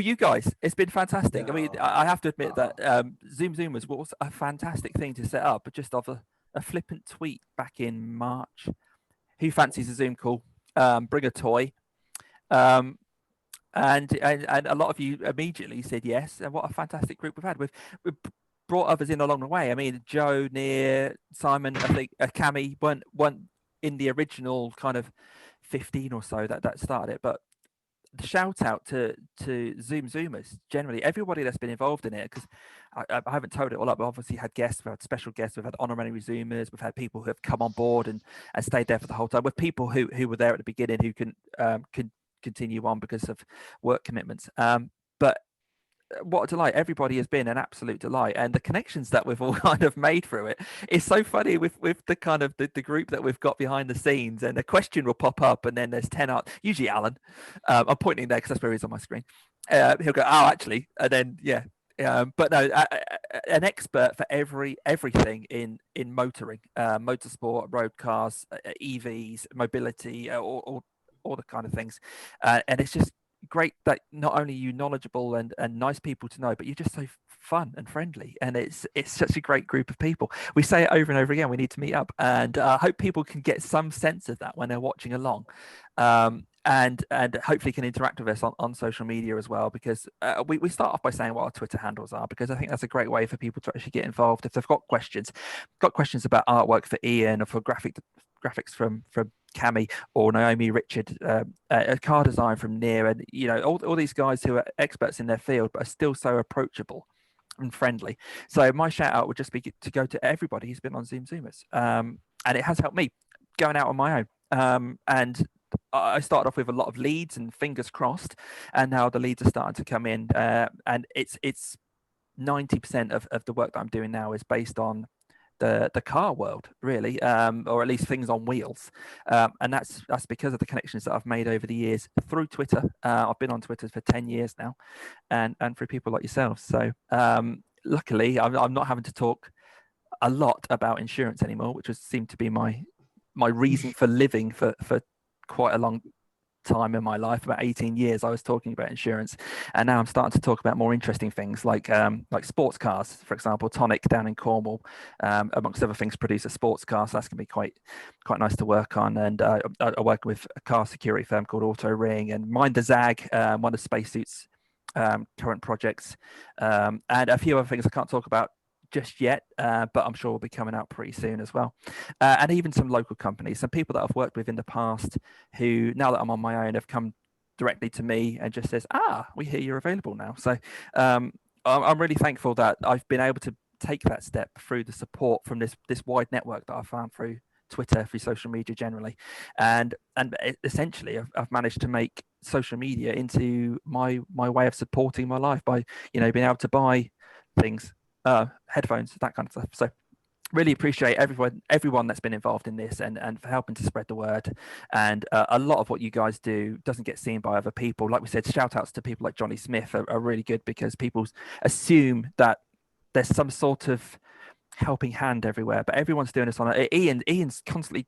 You guys, it's been fantastic. I mean, I have to admit that ZoomZoomers was a fantastic thing to set up, just off a flippant tweet back in March. Who fancies a Zoom call? Bring a toy. And a lot of you immediately said yes, and what a fantastic group we've had. We've brought others in along the way. I mean, Joe, Near, Simon, I think Cammie weren't in the original kind of 15 or so that started it. But the shout out to ZoomZoomers, generally everybody that's been involved in it, because I haven't told it all up, but obviously had guests, we've had special guests, we've had honorary Zoomers, we've had people who have come on board and stayed there for the whole time, with people who were there at the beginning who can continue on because of work commitments. But what a delight. Everybody has been an absolute delight, and the connections that we've all kind of made through it is so funny with the kind of the group that we've got behind the scenes. And a question will pop up and then there's 10 out, usually Alan, I'm pointing there because that's where he's on my screen. He'll go, oh actually, and then but no, an expert for everything in motoring, motorsport, road cars, EVs, mobility, all the kind of things, and it's just great that not only you knowledgeable and nice people to know, but you're just so fun and friendly, and it's such a great group of people. We say it over and over again, we need to meet up, and I hope people can get some sense of that when they're watching along, and hopefully can interact with us on social media as well, because we start off by saying what our Twitter handles are, because I think that's a great way for people to actually get involved if they've got questions about artwork for Ian, or for graphics from Cammie, or Naomi, Richard, car design from Near, and all these guys who are experts in their field but are still so approachable and friendly. So my shout out would just be to go to everybody who's been on ZoomZoomers, and it has helped me going out on my own, and I started off with a lot of leads and fingers crossed, and now the leads are starting to come in, and it's 90% of the work that I'm doing now is based on the car world, really, or at least things on wheels, and that's because of the connections that I've made over the years through Twitter. I've been on Twitter for 10 years now, and through people like yourselves. So luckily I'm not having to talk a lot about insurance anymore, which seemed to be my reason for living for quite a long time in my life. About 18 years I was talking about insurance, and now I'm starting to talk about more interesting things like sports cars. For example, Tonic down in Cornwall, amongst other things, produce a sports car, so that's going to be quite nice to work on. And I work with a car security firm called Auto Ring, and Mind the Zag, one of Spacesuit's current projects, and a few other things I can't talk about just yet, but I'm sure will be coming out pretty soon as well. And even some local companies, some people that I've worked with in the past who, now that I'm on my own, have come directly to me and just says, we hear you're available now. So I'm really thankful that I've been able to take that step through the support from this wide network that I found through Twitter, through social media generally, and essentially I've managed to make social media into my way of supporting my life by being able to buy things, headphones, that kind of stuff. So really appreciate everyone that's been involved in this and for helping to spread the word. And a lot of what you guys do doesn't get seen by other people. Like we said, shout outs to people like Johnny Smith are really good, because people assume that there's some sort of helping hand everywhere, but everyone's doing this on it. Ian's constantly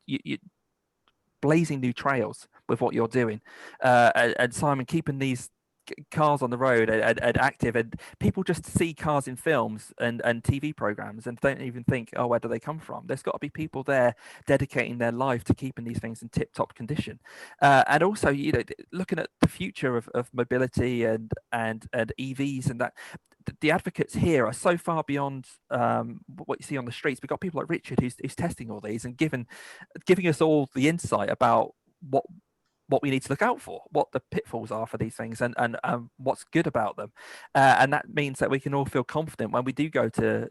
blazing new trails with what you're doing, and Simon keeping these cars on the road and active, and people just see cars in films and TV programs and don't even think, where do they come from? There's got to be people there dedicating their life to keeping these things in tip-top condition, and also looking at the future of mobility and EVs, and that the advocates here are so far beyond what you see on the streets. We've got people like Richard who's testing all these and giving us all the insight about what we need to look out for, what the pitfalls are for these things, and what's good about them, and that means that we can all feel confident when we do go to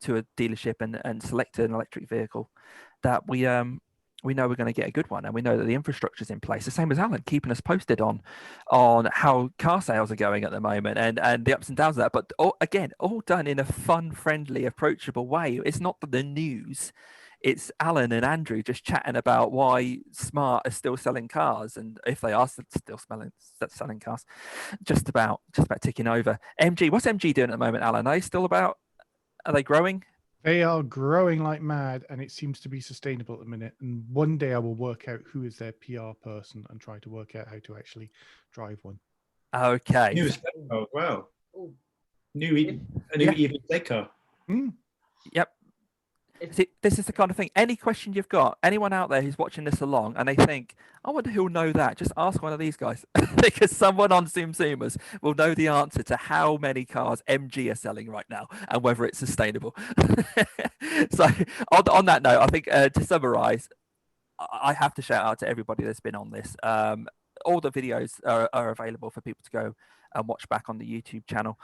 a dealership and select an electric vehicle, that we know we're going to get a good one, and we know that the infrastructure is in place. The same as Alan keeping us posted on how car sales are going at the moment and the ups and downs of that, but all done in a fun, friendly, approachable way. It's not the news. It's Alan and Andrew just chatting about why Smart is still selling cars, and if they are still selling cars, just about ticking over. MG, what's MG doing at the moment, Alan? Are they growing? They are growing like mad, and it seems to be sustainable at the minute. And one day I will work out who is their PR person and try to work out how to actually drive one. Okay. New as well. New EV car. Yep. See, this is the kind of thing. Any question you've got, anyone out there who's watching this along and they think, I wonder who'll know that, just ask one of these guys, because someone on ZoomZoomers will know the answer to how many cars MG are selling right now and whether it's sustainable. So on that note, I think to summarize, I have to shout out to everybody that's been on this. All the videos are available for people to go and watch back on the YouTube channel.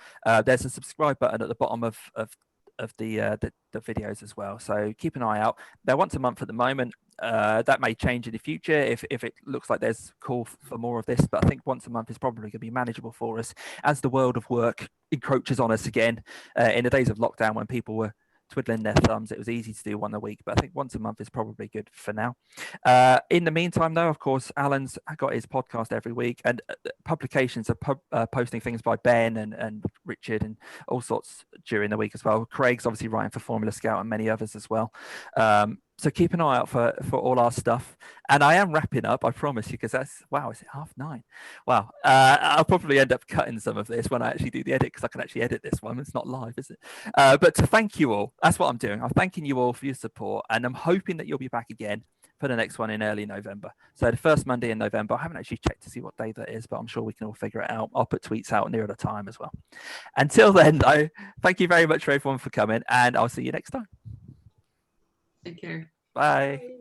There's a subscribe button at the bottom of the videos as well, so keep an eye out. They're once a month at the moment. That may change in the future if it looks like there's call for more of this, but I think once a month is probably going to be manageable for us as the world of work encroaches on us again. In the days of lockdown when people were twiddling their thumbs, it was easy to do one a week, but I think once a month is probably good for now. In the meantime, though, of course, Alan's got his podcast every week, and publications are posting things by Ben and Richard and all sorts during the week as well. Craig's obviously writing for Formula Scout and many others as well. So keep an eye out for all our stuff. And I am wrapping up, I promise you, because that's, wow, is it 9:30? Wow. I'll probably end up cutting some of this when I actually do the edit, because I can actually edit this one. It's not live, is it? But to thank you all, that's what I'm doing. I'm thanking you all for your support, and I'm hoping that you'll be back again for the next one in early November. So the first Monday in November. I haven't actually checked to see what day that is, but I'm sure we can all figure it out. I'll put tweets out nearer the time as well. Until then, though, thank you very much for everyone for coming, and I'll see you next time. Take care. Bye.